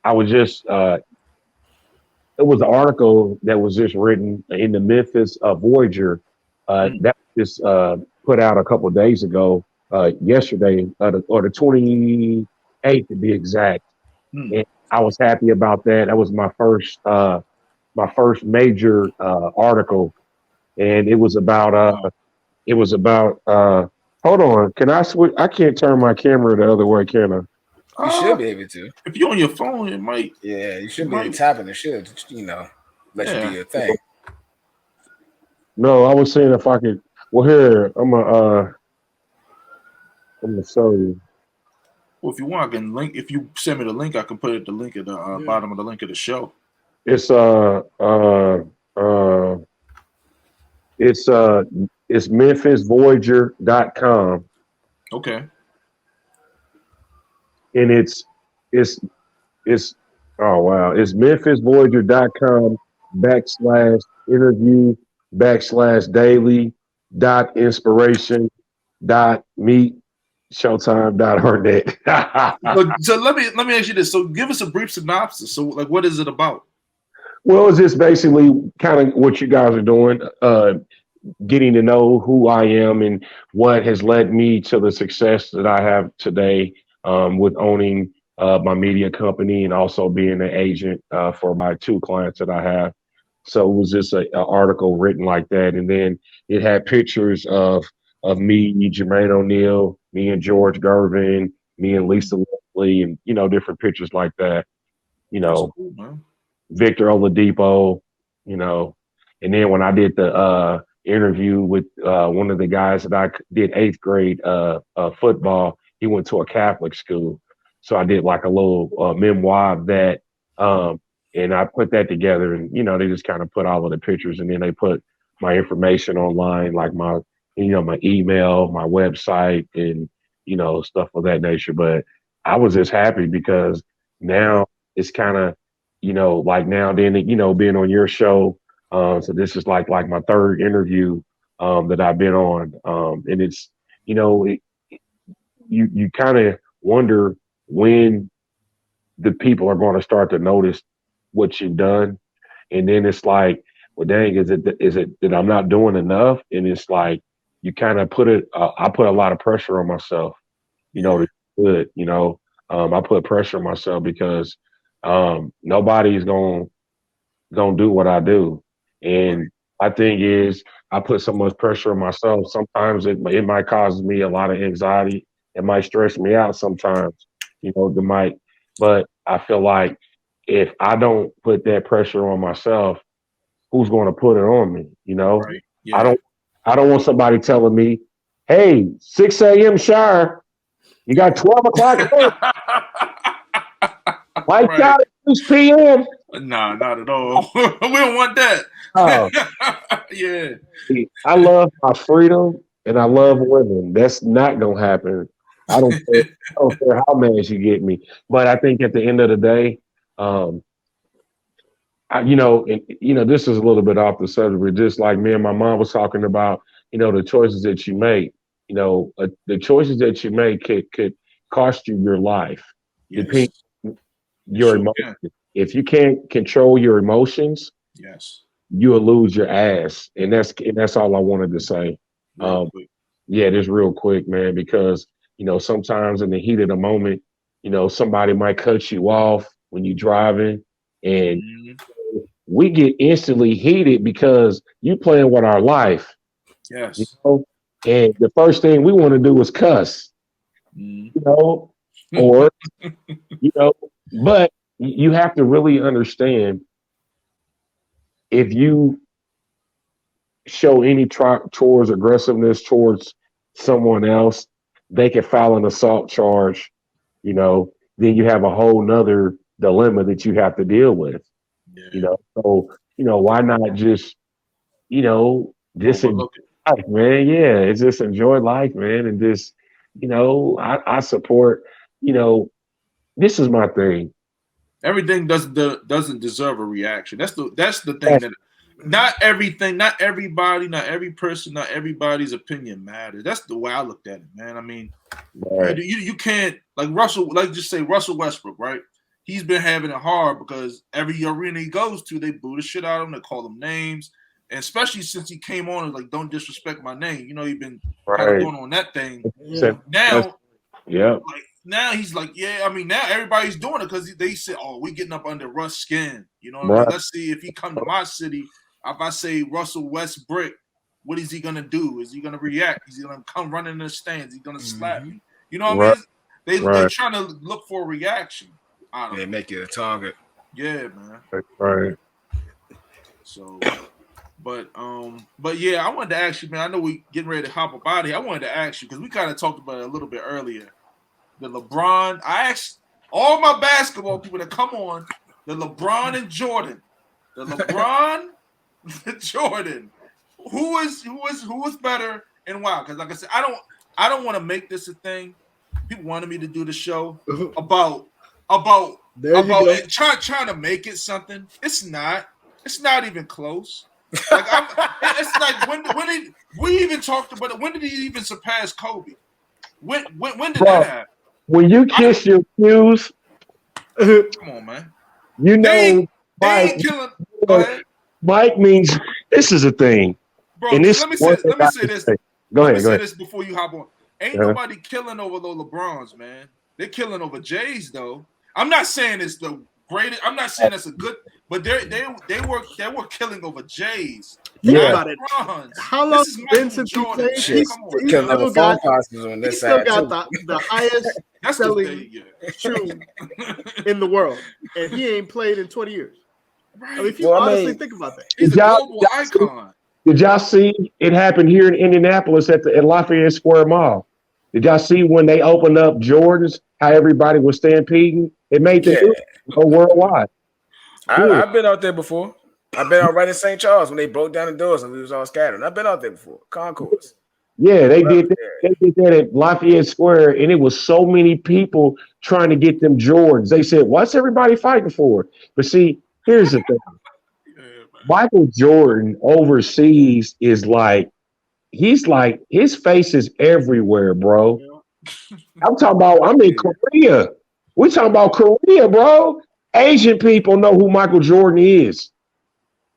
I was just it was an article that was just written in the Memphis Voyager that was put out a couple of days ago, yesterday, or the 28th to be exact. And I was happy about that. That was my first major article, and it was about hold on, can I switch? I can't turn my camera the other way, can I? You should be able to. If you're on your phone, it might. Yeah, you should be tapping. It should, let you do your thing. No, I was saying if I could. Well, here I'm gonna show you. Well, if you want, I can link. If you send me the link, I can put it the link at the bottom of the link of the show. It's it's MemphisVoyager.com. Okay. And it's oh wow, it's MemphisVoyager.com/interview/daily.inspiration.meet Showtime.Arnett. So let me ask you this. So give us a brief synopsis. So what is it about? Well, it's just basically kind of what you guys are doing, getting to know who I am and what has led me to the success that I have today with owning my media company and also being an agent for my 2 clients that I have. So it was just an article written like that. And then it had pictures of of me, Jermaine O'Neal, me and George Gervin, me and Lisa Leslie, and different pictures like that. That's cool, man. Victor Oladipo, and then when I did the interview with one of the guys that I did 8th grade football, he went to a Catholic school, so I did like a little memoir of that, and I put that together, and they just kind of put all of the pictures, and then they put my information online, like my my email, my website, and stuff of that nature. But I was just happy because now it's kind of like now then being on your show. So this is like my 3rd interview that I've been on, and it's you kind of wonder when the people are going to start to notice what you've done, and then it's like, well, dang, is it that I'm not doing enough? And it's like you kind of put it. I put a lot of pressure on myself, to do it. I put pressure on myself because nobody's gonna do what I do, and my thing is I put so much pressure on myself. Sometimes it might cause me a lot of anxiety. It might stress me out sometimes. But I feel like if I don't put that pressure on myself, who's going to put it on me? Right. Yeah. I don't want somebody telling me, "Hey, 6 a.m. Shire, you got 12 o'clock." Lights out at 6 p.m. Nah, not at all. We don't want that. Oh. Yeah. I love my freedom and I love women. That's not gonna happen. I don't care how mad you get me. But I think at the end of the day, this is a little bit off the subject, but just like me and my mom was talking about, the choices that you make. The choices that you make could cost you your life. Yes. Depending your emotions. If you can't control your emotions, yes, you will lose your ass. And that's all I wanted to say. Just real quick, man, because sometimes in the heat of the moment, somebody might cut you off when you're driving, and we get instantly heated because you playing with our life. Yes. And the first thing we want to do is cuss. Or but you have to really understand, if you show any towards aggressiveness towards someone else, they can file an assault charge, then you have a whole nother dilemma that you have to deal with. So why not just enjoy life, man? Yeah, it's just enjoy life, man, and just I support. This is my thing. Everything doesn't deserve a reaction. That's the thing that not everything, not everybody, not every person, not everybody's opinion matters. That's the way I looked at it, man. I mean, you can't, like Russell, just say Russell Westbrook, right? He's been having it hard because every arena he goes to, they boo the shit out of him, they call him names, and especially since he came on and like, don't disrespect my name. He's been kind of going on that thing. Now he's like, now everybody's doing it because they say, oh, we getting up under Russ' skin. I mean? Let's see if he come to my city. If I say Russell Westbrook, what is he gonna do? Is he gonna react? Is he gonna come running in the stands? He's gonna slap me. You know what I mean? They're trying to look for a reaction. They make it a target. Yeah, man. Right. So, but yeah, I wanted to ask you, man. I know we getting ready to hop up out of here. I wanted to ask you because we kind of talked about it a little bit earlier. The LeBron, I asked all my basketball people to come on. The LeBron and Jordan, the LeBron, Jordan. Who is better and why? Because like I said, I don't want to make this a thing. People wanted me to do the show about trying to make it something. It's not. It's not even close. Like it's like when did we even talked about it? When did he even surpass Kobe? When did that happen? When you kiss your cues, come on, man. They ain't killing. Go ahead. Mike means this is a thing. Bro, let me say this. Go ahead. This before you hop on. Ain't nobody killing over the LeBrons, man. They're killing over Jays, though. I'm not saying it's the greatest. I'm not saying that's a good, but they were killing over Jays. Think about it. How long has it been since he played? He's still got the highest selling shoe in the world, and he ain't played in 20 years. I mean, if you honestly think about that, he's a global icon. Did y'all see it happen here in Indianapolis at Lafayette Square Mall? Did y'all see when they opened up Jordans, how everybody was stampeding? It made the go worldwide. I've been out there before. I've been out right in St. Charles when they broke down the doors and we was all scattered. I've been out there before. Concourse. Yeah, they did that at Lafayette Square, and it was so many people trying to get them Jordans. They said, what's everybody fighting for? But see, here's the thing. Michael Jordan overseas is like, his face is everywhere, bro. I'm in Korea. We're talking about Korea, bro. Asian people know who Michael Jordan is.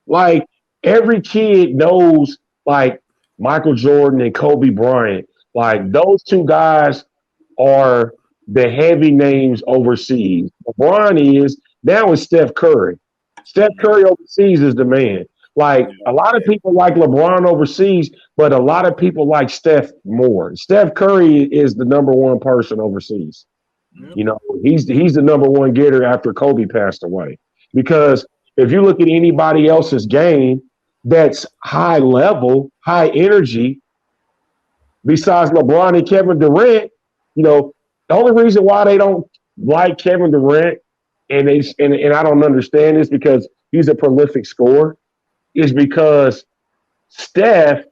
Like, every kid knows, like, Michael Jordan and Kobe Bryant. Like, those two guys are the heavy names overseas. LeBron is, now it's Steph Curry. Steph Curry overseas is the man. Like, a lot of people like LeBron overseas, but a lot of people like Steph more. Steph Curry is the number one person overseas. You know, he's the number one getter after Kobe passed away. Because if you look at anybody else's game that's high level, high energy, besides LeBron and Kevin Durant, you know, the only reason why they don't like Kevin Durant and I don't understand this because he's a prolific scorer, is because Steph,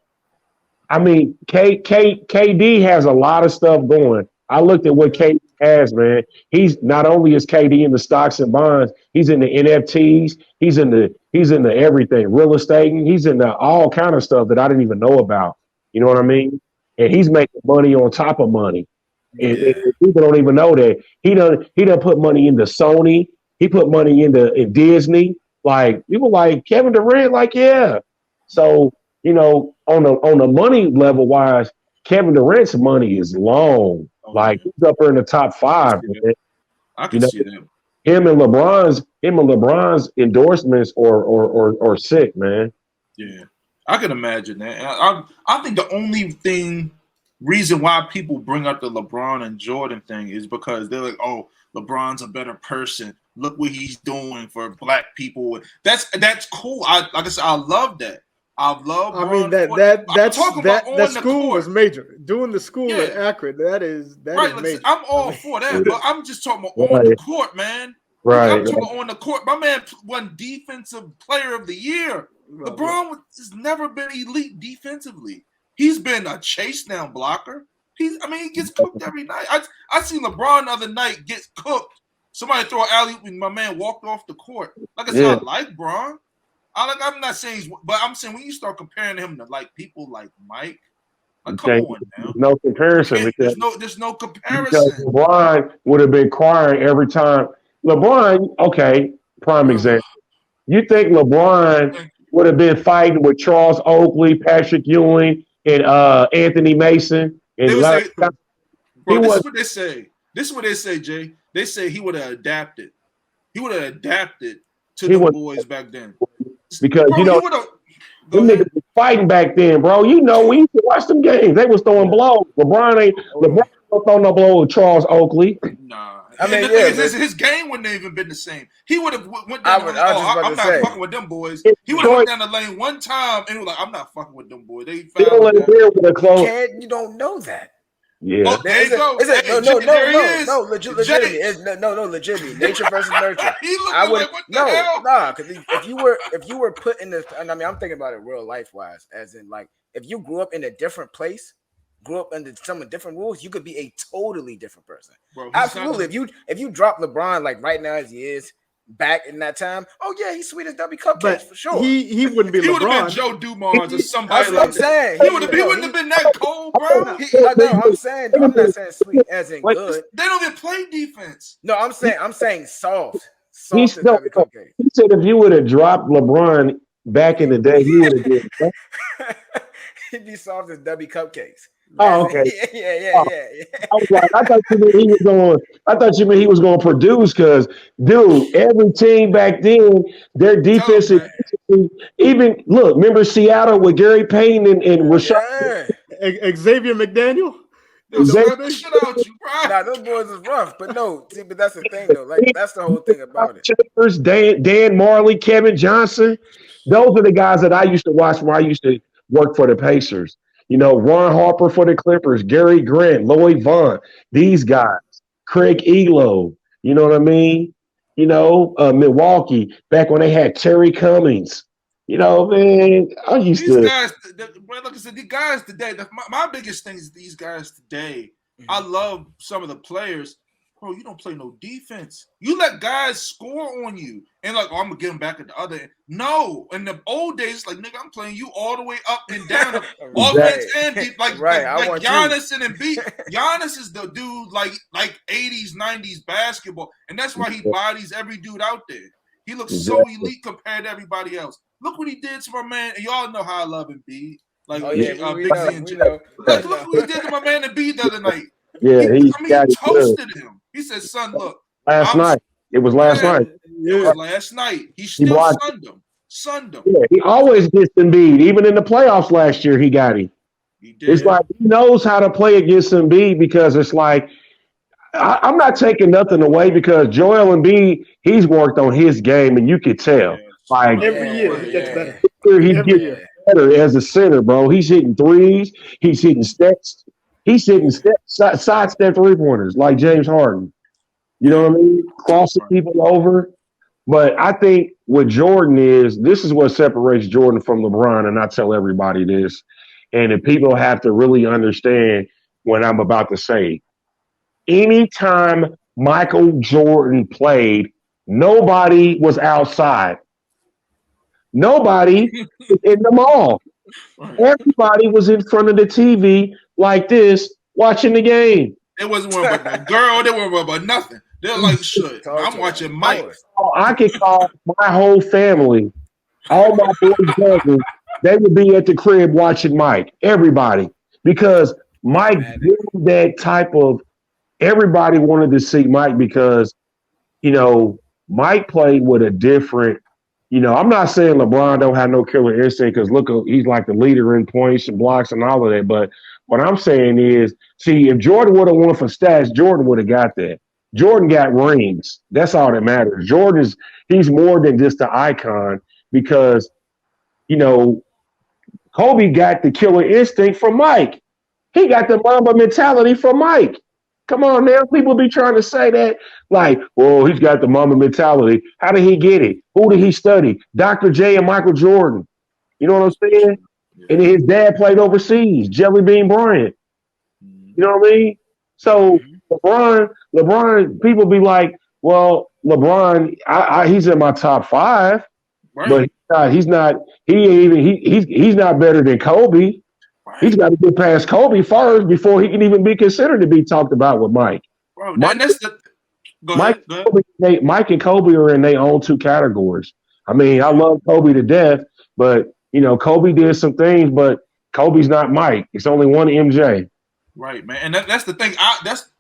I mean, KD has a lot of stuff going. I looked at what KD has, man. He's not only is KD in the stocks and bonds, he's in the NFTs, he's in the everything, real estate, he's in the all kind of stuff that I didn't even know about. You know what I mean? And he's making money on top of money. And people don't even know that. He done put money into Sony, he put money in Disney. Like, people like Kevin Durant, like, yeah. So, you know, on the money level wise, Kevin Durant's money is long. Like, he's up there in the top 5. I can see that. Him and LeBron's endorsements are sick, man. Yeah, I can imagine that. I think the only reason why people bring up the LeBron and Jordan thing is because they're like, oh, LeBron's a better person. Look what he's doing for black people. That's cool. Like I said, I love that. I mean that school was major. Doing the school at Akron, that is major. I'm all for that, but I'm just talking about on the court, man. Right. I'm talking about on the court. My man won Defensive Player of the Year. LeBron has never been elite defensively. He's been a chase down blocker. He gets cooked every night. I seen LeBron the other night get cooked. Somebody throw an alley-oop and my man walked off the court. Like I said, I like Bron. I'm not saying, but I'm saying when you start comparing him to like people like Mike, like, come on now. No comparison. There's no comparison. Because LeBron would have been crying every time. LeBron, okay, prime example. You think LeBron would have been fighting with Charles Oakley, Patrick Ewing, and Anthony Mason? And this is what they say. This is what they say, Jay. They say he would have adapted. He would have adapted to the boys back then. Because, you know, them niggas was fighting back then, bro. You know, we used to watch them games. They was throwing blows. LeBron don't throw no blow with Charles Oakley. Nah. I mean, his game wouldn't have even been the same. He would have went down the lane. I'm not fucking with them boys. He would have went down the lane one time and he was like, I'm not fucking with them boys. You don't know that. Yeah. Oh, there you go. No, legitimately. Nature versus nurture. Because if you were put in this, and I mean, I'm thinking about it real life wise, as in like if you grew up in a different place, grew up under some different rules, you could be a totally different person. Bro, absolutely. If you drop LeBron like right now as he is, back in that time, oh yeah, he's sweet as W cupcakes for sure. He wouldn't be LeBron. He would have been Joe Dumars or somebody like that. He wouldn't have been that cold, bro. I'm not saying sweet as in good. They don't even play defense. No, I'm saying soft. He said if you would have dropped LeBron back in the day, he would have been he'd be soft as W cupcakes. Oh, okay. Yeah. I was like, I thought you meant he was going. I thought you meant he was going to produce because, dude, every team back then, their defensive, even look. Remember Seattle with Gary Payton and Rashad. Xavier McDaniel. They'll slap the shit out you, bro. Nah, those boys is rough, but no. See, but that's the thing though. Like that's the whole thing about it. Chambers, Dan Marley, Kevin Johnson. Those are the guys that I used to watch when I used to work for the Pacers. You know, Ron Harper for the Clippers, Gary Grant, Lloyd Vaughn, these guys, Craig Elo, you know what I mean? You know, Milwaukee, back when they had Terry Cummings. You know, man, I used these to. Guys, like I said, these guys today, my biggest thing is these guys today. I love some of the players. Bro, you don't play no defense. You let guys score on you. And like, oh, I'm going to get them back at the other end. No. In the old days, like, nigga, I'm playing you all the way up and down. Offense and deep. Like Giannis and Embiid. Giannis is the dude like 80s, 90s basketball. And that's why he bodies every dude out there. He looks so elite compared to everybody else. Look what he did to my man. And y'all know how I love Embiid. Like, Big Z and J. Look what he did to my man Embiid the other night. Yeah, he toasted him. He said, son, look. Last night. It was last night. It was last night. He still sunned him. Yeah, he always gets Embiid. Even in the playoffs last year, he got him. He did. It's like he knows how to play against Embiid because it's like, I'm not taking nothing away because Joel Embiid, he's worked on his game, and you could tell. Like every year, he gets better. He gets better as a center, bro. He's hitting threes. He's hitting steps. He's hitting side step 3-pointers like James Harden. You know what I mean? Crossing people over. But I think what Jordan this is what separates Jordan from LeBron, and I tell everybody this. And if people have to really understand what I'm about to say. Anytime Michael Jordan played, nobody was outside. Nobody was in the mall. Everybody was in front of the TV like this, watching the game. They wasn't worried about the girl. They weren't worried about nothing. They're like, shit, I'm watching Mike. I could call my whole family, all my boys' cousins, they would be at the crib watching Mike. Everybody. Because Mike did that type of, everybody wanted to see Mike because, you know, Mike played with a different, you know, I'm not saying LeBron don't have no killer instinct because look, he's like the leader in points and blocks and all of that. But what I'm saying is, see, if Jordan would have won for stats, Jordan would have got that. Jordan got rings. That's all that matters. He's more than just an icon because, you know, Kobe got the killer instinct from Mike. He got the Mamba mentality from Mike. Come on now. People be trying to say that like, well, he's got the Mamba mentality. How did he get it? Who did he study? Dr. J and Michael Jordan. You know what I'm saying? And his dad played overseas, Jelly Bean Bryant. You know what I mean? So LeBron, people be like, well, LeBron, he's in my top 5, right. But he's not better than Kobe. Right. He's got to get past Kobe first before he can even be considered to be talked about with Mike. Bro, Mike and Kobe are in their own 2 categories. I mean, I love Kobe to death, but you know, Kobe did some things, but Kobe's not Mike. It's only one MJ. Right, man, and that's the thing.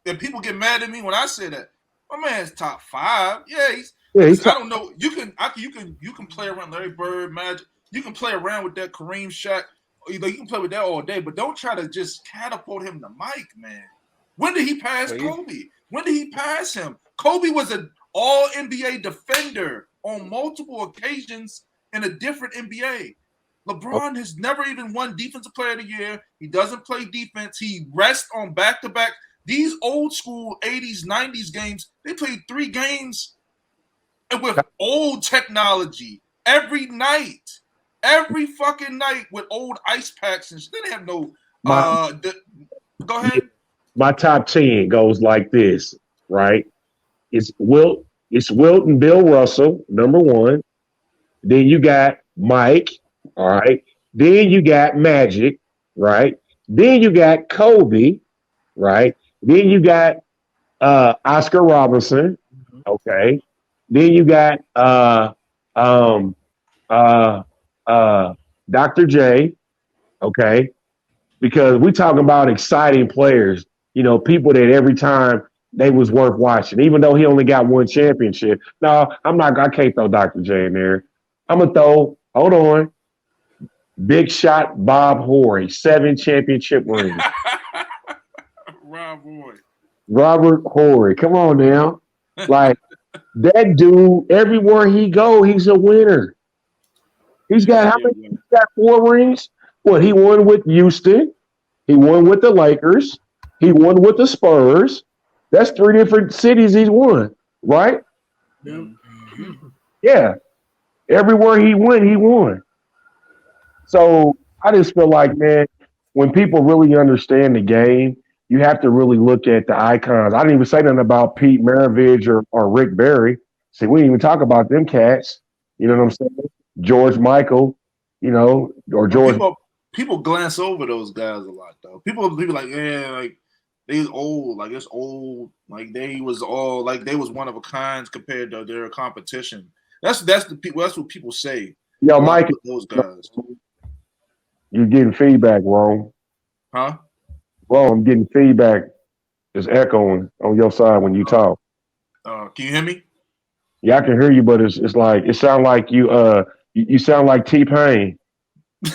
And people get mad at me when I say that. My man's top 5. Yeah, he's I don't know. You can play around Larry Bird, Magic. You can play around with that Kareem, Shaq. You can play with that all day, but don't try to just catapult him to Mike, man. When did he pass Kobe? When did he pass him? Kobe was an all-NBA defender on multiple occasions in a different NBA. LeBron has never even won Defensive Player of the Year. He doesn't play defense. He rests on back-to-back. These old school 80s, 90s games, they played 3 games with old technology every night. Every fucking night with old ice packs and they didn't have no. Go ahead. My top 10 goes like this, right? It's Wilt and Bill Russell, number 1. Then you got Mike, all right. Then you got Magic, right? Then you got Kobe, right? Then you got Oscar Robinson, okay. Then you got Dr. J, okay. because we talking about exciting players. You know, people that every time they was worth watching, even though he only got one championship. No, I can't throw Dr. J in there. I'm going to throw, hold on, big shot Bob Horry, 7 championship rings. Robert Horry. Come on now. Like, that dude, everywhere he go, he's a winner. He's got how many? He's got 4 rings. What, he won with Houston. He won with the Lakers. He won with the Spurs. That's 3 different cities he's won, right? Yeah. Everywhere he went, he won. So I just feel like, man, when people really understand the game, you have to really look at the icons. I didn't even say nothing about Pete Maravich or Rick Barry. See, we didn't even talk about them cats. You know what I'm saying? George Michael, you know, or George. People glance over those guys a lot, though. People like, yeah, like they old, like it's old, like they was all like they was one of a kind compared to their competition. That's the people. That's what people say. Yo, Mike, those guys. You're getting feedback, Rome. Huh? Well, I'm getting feedback. It's echoing on your side when you talk. Can you hear me? Yeah, I can hear you, but it's like it sounds like you sound like T-Pain. He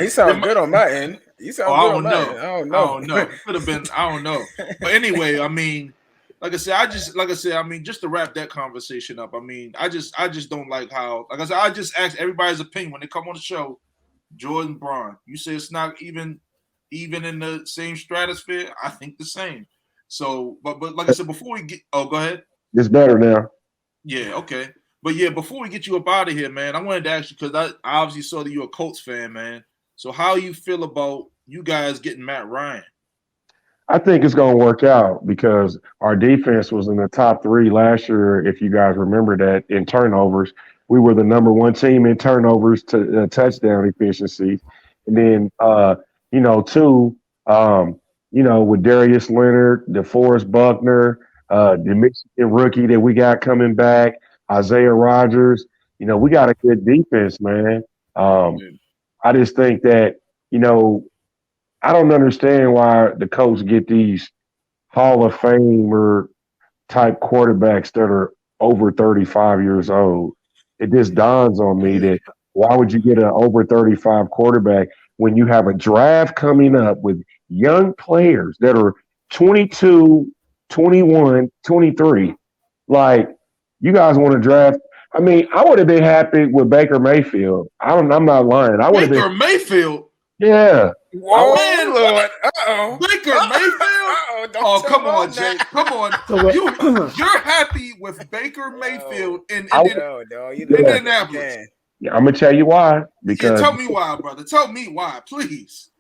sounds good on my end. You sound good on my end. I don't know. It could have been. I don't know. But anyway, I mean, like I said, I mean, just to wrap that conversation up. I mean, I just don't like how. Like I said, I just ask everybody's opinion when they come on the show. Jordan, Braun. You say it's not even in the same stratosphere. I think the same. So, but like I said, before we get, go ahead. It's better now. Yeah. Okay. But yeah, before we get you up out of here, man, I wanted to ask you because I obviously saw that you're a Colts fan, man. So how you feel about you guys getting Matt Ryan? I think it's going to work out because our defense was in the top 3 last year. If you guys remember that, in turnovers, we were the number 1 team in turnovers to touchdown efficiency. And then, 2, with Darius Leonard, DeForest Buckner, the Michigan rookie that we got coming back, Isaiah Rodgers, we got a good defense, man. I just think that, I don't understand why the Colts get these Hall of Famer type quarterbacks that are over 35 years old. It just dawns on me that why would you get an over 35 quarterback when you have a draft coming up with young players that are 22, 21, 23? Like, you guys want to draft? I mean, I would have been happy with Baker Mayfield. I'm not lying. I would have been. Baker Mayfield? Yeah. Whoa, man, Lord. Uh-oh. Baker Mayfield? Oh, come on, Jay. Come on. You're happy with Baker Mayfield in Indianapolis. Yeah, I'm going to tell you why. Because tell me why, brother. Tell me why, please.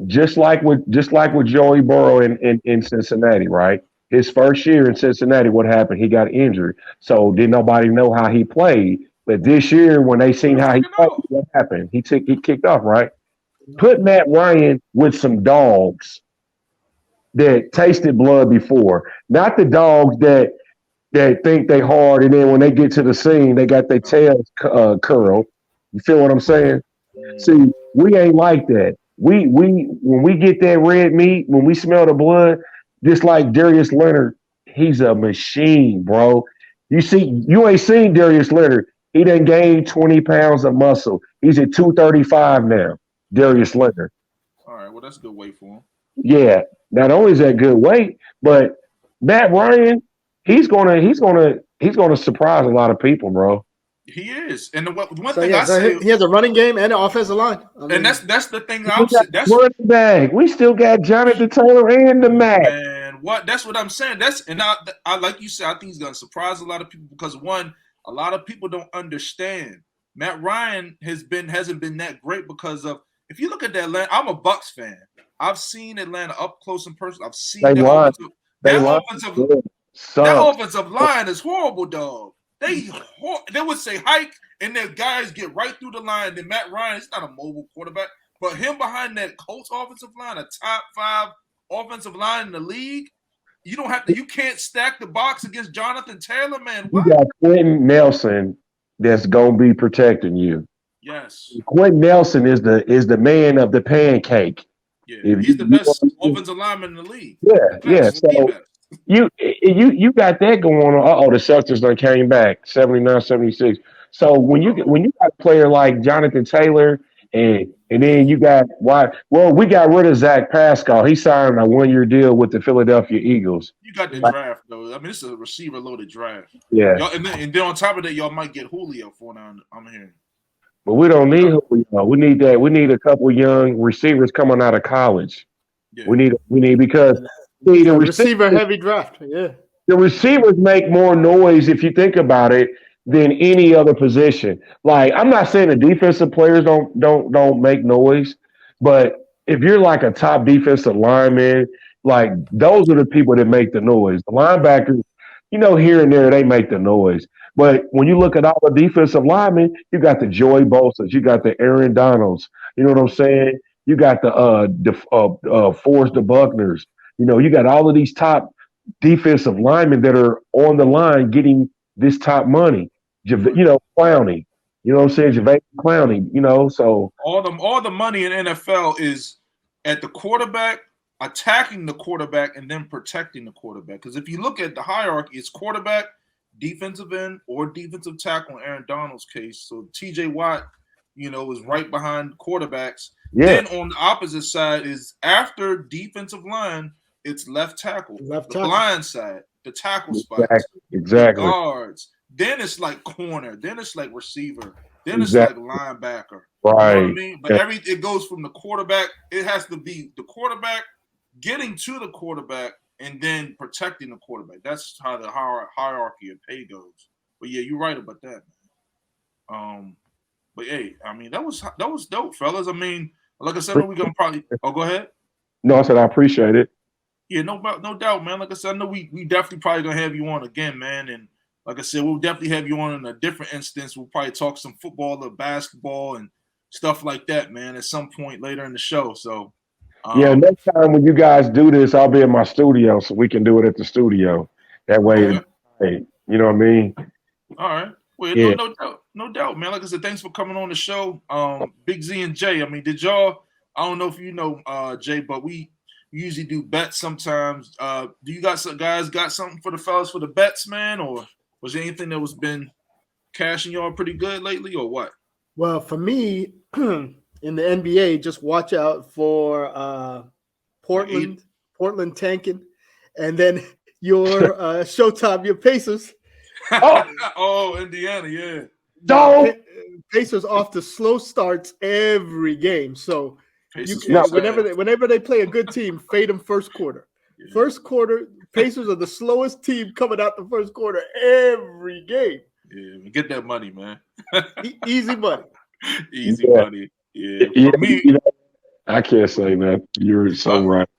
Just like with Joey Burrow in Cincinnati, right? His first year in Cincinnati, what happened? He got injured. So did nobody know how he played. But this year, when they seen how he played, what happened? He kicked off, right? Put Matt Ryan with some dogs that tasted blood before. Not the dogs that think they hard, and then when they get to the scene, they got their tails curled. You feel what I'm saying? See, we ain't like that. We when we get that red meat, when we smell the blood, just like Darius Leonard, he's a machine, bro. You ain't seen Darius Leonard. He done gained 20 pounds of muscle. He's at 235 now, Darius Leonard. All right, well, that's a good weight for him. Yeah, not only is that good weight, but Matt Ryan, he's gonna surprise a lot of people, bro. He is, and the one thing I say, he has a running game and an offensive line. And that's the thing I'm saying. That's running back. We still got Jonathan Taylor and the Mac. Man, that's what I'm saying. I like you said. I think he's gonna surprise a lot of people because a lot of people don't understand. Matt Ryan hasn't been that great because of if you look at that Atlanta. I'm a Bucs fan. I've seen Atlanta up close and personal. I've seen that offensive line is horrible, dog. They would say hike, and their guys get right through the line. Then Matt Ryan, he's not a mobile quarterback, but him behind that Colts offensive line, a top 5 offensive line in the league, you can't stack the box against Jonathan Taylor, man. What? You got Quentin Nelson that's gonna be protecting you. Yes. Quentin Nelson is the man of the pancake. Yeah, he's the best offensive lineman in the league. Yeah. So you got that going on. The Celtics done came back 79, 76. So when you got a player like Jonathan Taylor and then you got we got rid of Zach Pascal. He signed a 1-year deal with the Philadelphia Eagles. You got the draft though. I mean, it's a receiver loaded draft. Yeah. Y'all, and then on top of that, y'all might get Julio for now. I'm hearing. But we don't need Julio. We need that. We need a couple young receivers coming out of college. Yeah. We need because the receiver heavy draft. Yeah. The receivers make more noise if you think about it than any other position. Like, I'm not saying the defensive players don't make noise, but if you're like a top defensive lineman, like those are the people that make the noise. The linebackers, here and there they make the noise. But when you look at all the defensive linemen, you got the Joey Bosa's, you got the Aaron Donalds, you know what I'm saying? You got the Forrest Buckners. You got all of these top defensive linemen that are on the line getting this top money. Clowney. You know what I'm saying? Javier Clowney, so all the money in NFL is at the quarterback, attacking the quarterback, and then protecting the quarterback. Because if you look at the hierarchy, it's quarterback, defensive end, or defensive tackle in Aaron Donald's case. So TJ Watt, is right behind quarterbacks. Yeah. Then on the opposite side is after defensive line, it's left tackle. The blind side, the tackle spots. Exactly. The guards. Then it's like corner. Then it's like receiver. Then it's like linebacker. Right. You know what I mean? But it goes from the quarterback. It has to be the quarterback getting to the quarterback and then protecting the quarterback. That's how the hierarchy of pay goes. But yeah, you're right about that, man. But hey, I mean that was dope, fellas. I mean, like I said, we're gonna probably. Oh, go ahead. No, I said I appreciate it. Yeah, no doubt, man. Like I said, I know we definitely probably gonna have you on again, man. And like I said, we'll definitely have you on in a different instance. We'll probably talk some football or basketball and stuff like that, man, at some point later in the show. So next time when you guys do this, I'll be in my studio so we can do it at the studio. That way, hey, you know what I mean? All right. Well, no doubt, man. Like I said, thanks for coming on the show. Big Z and Jay. I mean, did y'all? I don't know if you know, Jay, but we usually do bets sometimes. Do you guys got something for the fellas for the bets, man? Or was there anything that was been cashing y'all pretty good lately, or what? Well, for me, in the NBA, just watch out for Portland tanking, and then your Showtime, your Pacers. Indiana, yeah. Pacers off to slow starts every game. So whenever they play a good team, fade them first quarter. Yeah. First quarter, Pacers are the slowest team coming out the first quarter every game. Yeah, get that money, man. Easy money. Easy money. Yeah. For me, I can't say that. You're so right.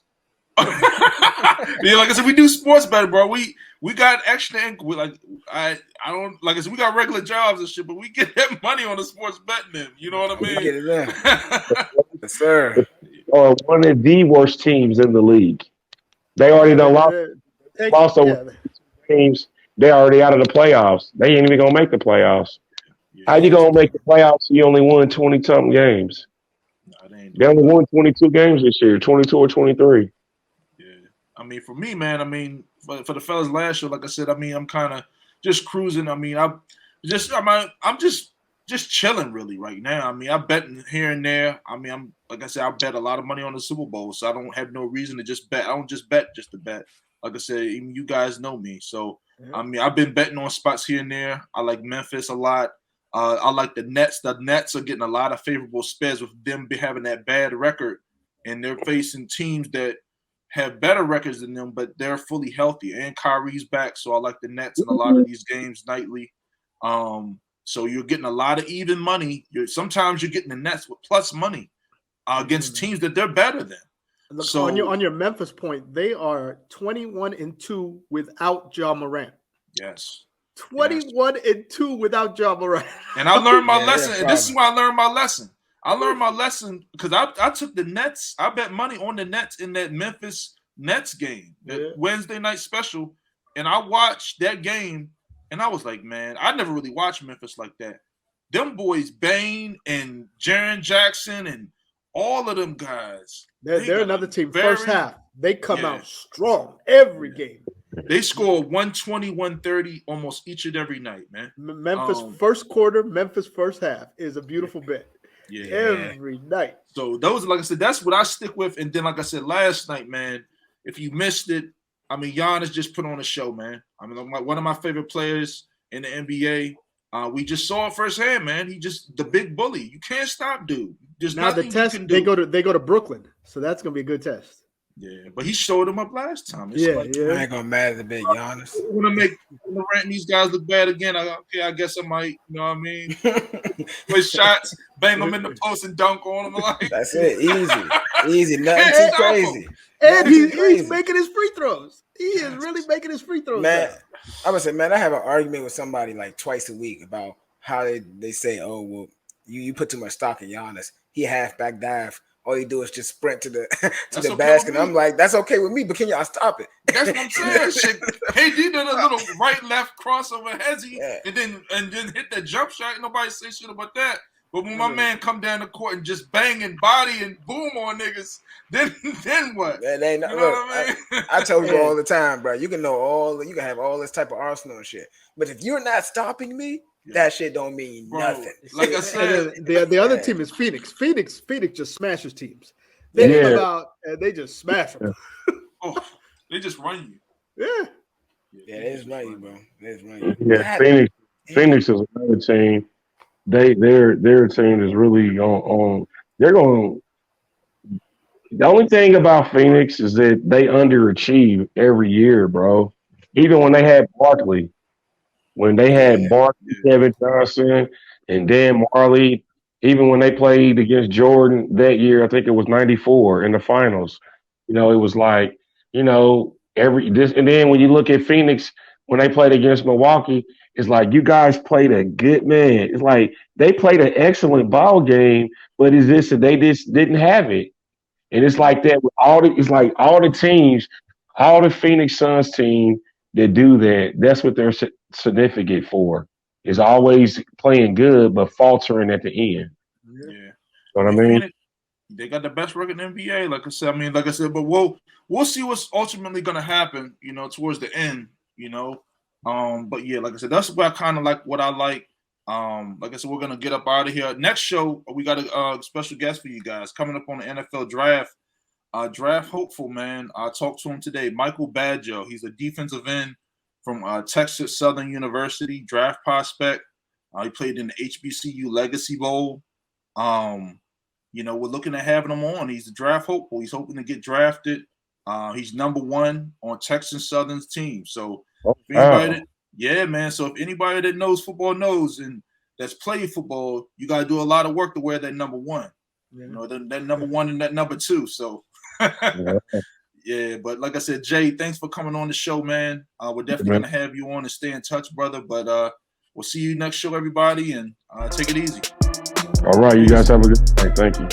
Yeah, like I said, we do sports better, bro. We got extra income. I don't like I said, we got regular jobs and shit, but we get that money on the sports betting. You know what I mean? We get it in. Yes, sir. Or one of the worst teams in the league. They already done lost over teams. They're already out of the playoffs. They ain't even gonna make the playoffs. Yeah, how you gonna make the playoffs? You only won 20-something games. They only won 22 games this year, 22 or 23. I mean, for me, man, I mean, for the fellas last year, like I said, I mean, I'm kind of just cruising. I mean, I'm just chilling really right now. I mean, I bet here and there. I mean, like I said, I bet a lot of money on the Super Bowl, so I don't have no reason to just bet. I don't just bet just to bet. Like I said, even you guys know me. So, I mean, I've been betting on spots here and there. I like Memphis a lot. I like the Nets. The Nets are getting a lot of favorable spreads with them having that bad record, and they're facing teams that have better records than them, but they're fully healthy. And Kyrie's back, so I like the Nets in a lot of these games nightly. So you're getting a lot of even money. Sometimes you're getting the Nets with plus money against teams that they're better than. Look, so on your Memphis point, they are 21-2 without Ja Morant. Yes. 21-2 without Ja Morant. And I learned my lesson. And this is why I learned my lesson. I learned my lesson because I took the Nets. I bet money on the Nets in that Memphis Nets game, that Wednesday night special. And I watched that game, and I was like, man, I never really watched Memphis like that. Them boys, Bane and Jaren Jackson and all of them guys. They're another team. First half, they come out strong every game. They score 120, 130 almost each and every night, man. Memphis first quarter, Memphis first half is a beautiful bet. Yeah, every night. So those, like I said, that's what I stick with. And then, like I said last night, man, if you missed it, I mean, Giannis just put on a show, man. I mean, one of my favorite players in the NBA. We just saw it firsthand, man. He just the big bully. You can't stop, dude. There's now the test. They go to Brooklyn, so that's gonna be a good test. Yeah, but he showed them up last time. I ain't gonna matter a bit, Giannis. I'm gonna rant these guys look bad again. I guess I might. You know what I mean? With shots, bang them in the post and dunk on them. Like that's it, easy, nothing too crazy. And he's making his free throws. He is really making his free throws. Man, I would say, man, I have an argument with somebody like twice a week about how they say, oh, well, you put too much stock in Giannis. He halfback dive. All he do is just sprint to the the basket. I'm like, that's okay with me, but can y'all stop it? That's what I'm saying. KD did a little right left crossover hezzy and then hit that jump shot. Nobody say shit about that. But when my man come down the court and just bang and body and boom on niggas, then what? Man, you know what I mean? I tell you all the time, bro. You can have all this type of arsenal and shit, but if you're not stopping me, that shit don't mean nothing. Like I said, the other team is Phoenix. Phoenix just smashes teams. They come out and they just smash them. They just run you. Yeah, they just run you, bro. They just run you. Yeah, Phoenix is another team. Their team is really on. They're going. The only thing about Phoenix is that they underachieve every year, bro. Even when they had Barkley. When they had Barkley, Kevin Johnson, and Dan Marley, even when they played against Jordan that year, I think it was 94 in the finals. You know, it was like, you know, and then when you look at Phoenix, when they played against Milwaukee, it's like you guys played a good man. It's like they played an excellent ball game, but it's this that they just didn't have it. And it's like that with all the teams, all the Phoenix Suns team that do that, that's what they're significant for, is always playing good but faltering at the end. Yeah. You know what I mean? They got the best record in the NBA, like I said, but we'll see what's ultimately gonna happen, you know, towards the end, you know. But yeah, like I said, that's what I kind of like what I like. Like I said, we're gonna get up out of here. Next show, we got a special guest for you guys coming up on the NFL draft. Draft hopeful, man. I talked to him today. Michael Badjo. He's a defensive end from Texas Southern University, draft prospect. He played in the HBCU Legacy Bowl. You know, we're looking at having him on. He's a draft hopeful. He's hoping to get drafted. He's number 1 on Texas Southern's team. So, if anybody So if anybody that knows football knows and that's played football, you got to do a lot of work to wear that number 1. Yeah. You know, that number 1 and that number 2. So, yeah, but like I said, Jay, thanks for coming on the show, man. We're definitely going to have you on and stay in touch, brother. But we'll see you next show, everybody, and take it easy. All right, you guys have a good night. Thank you.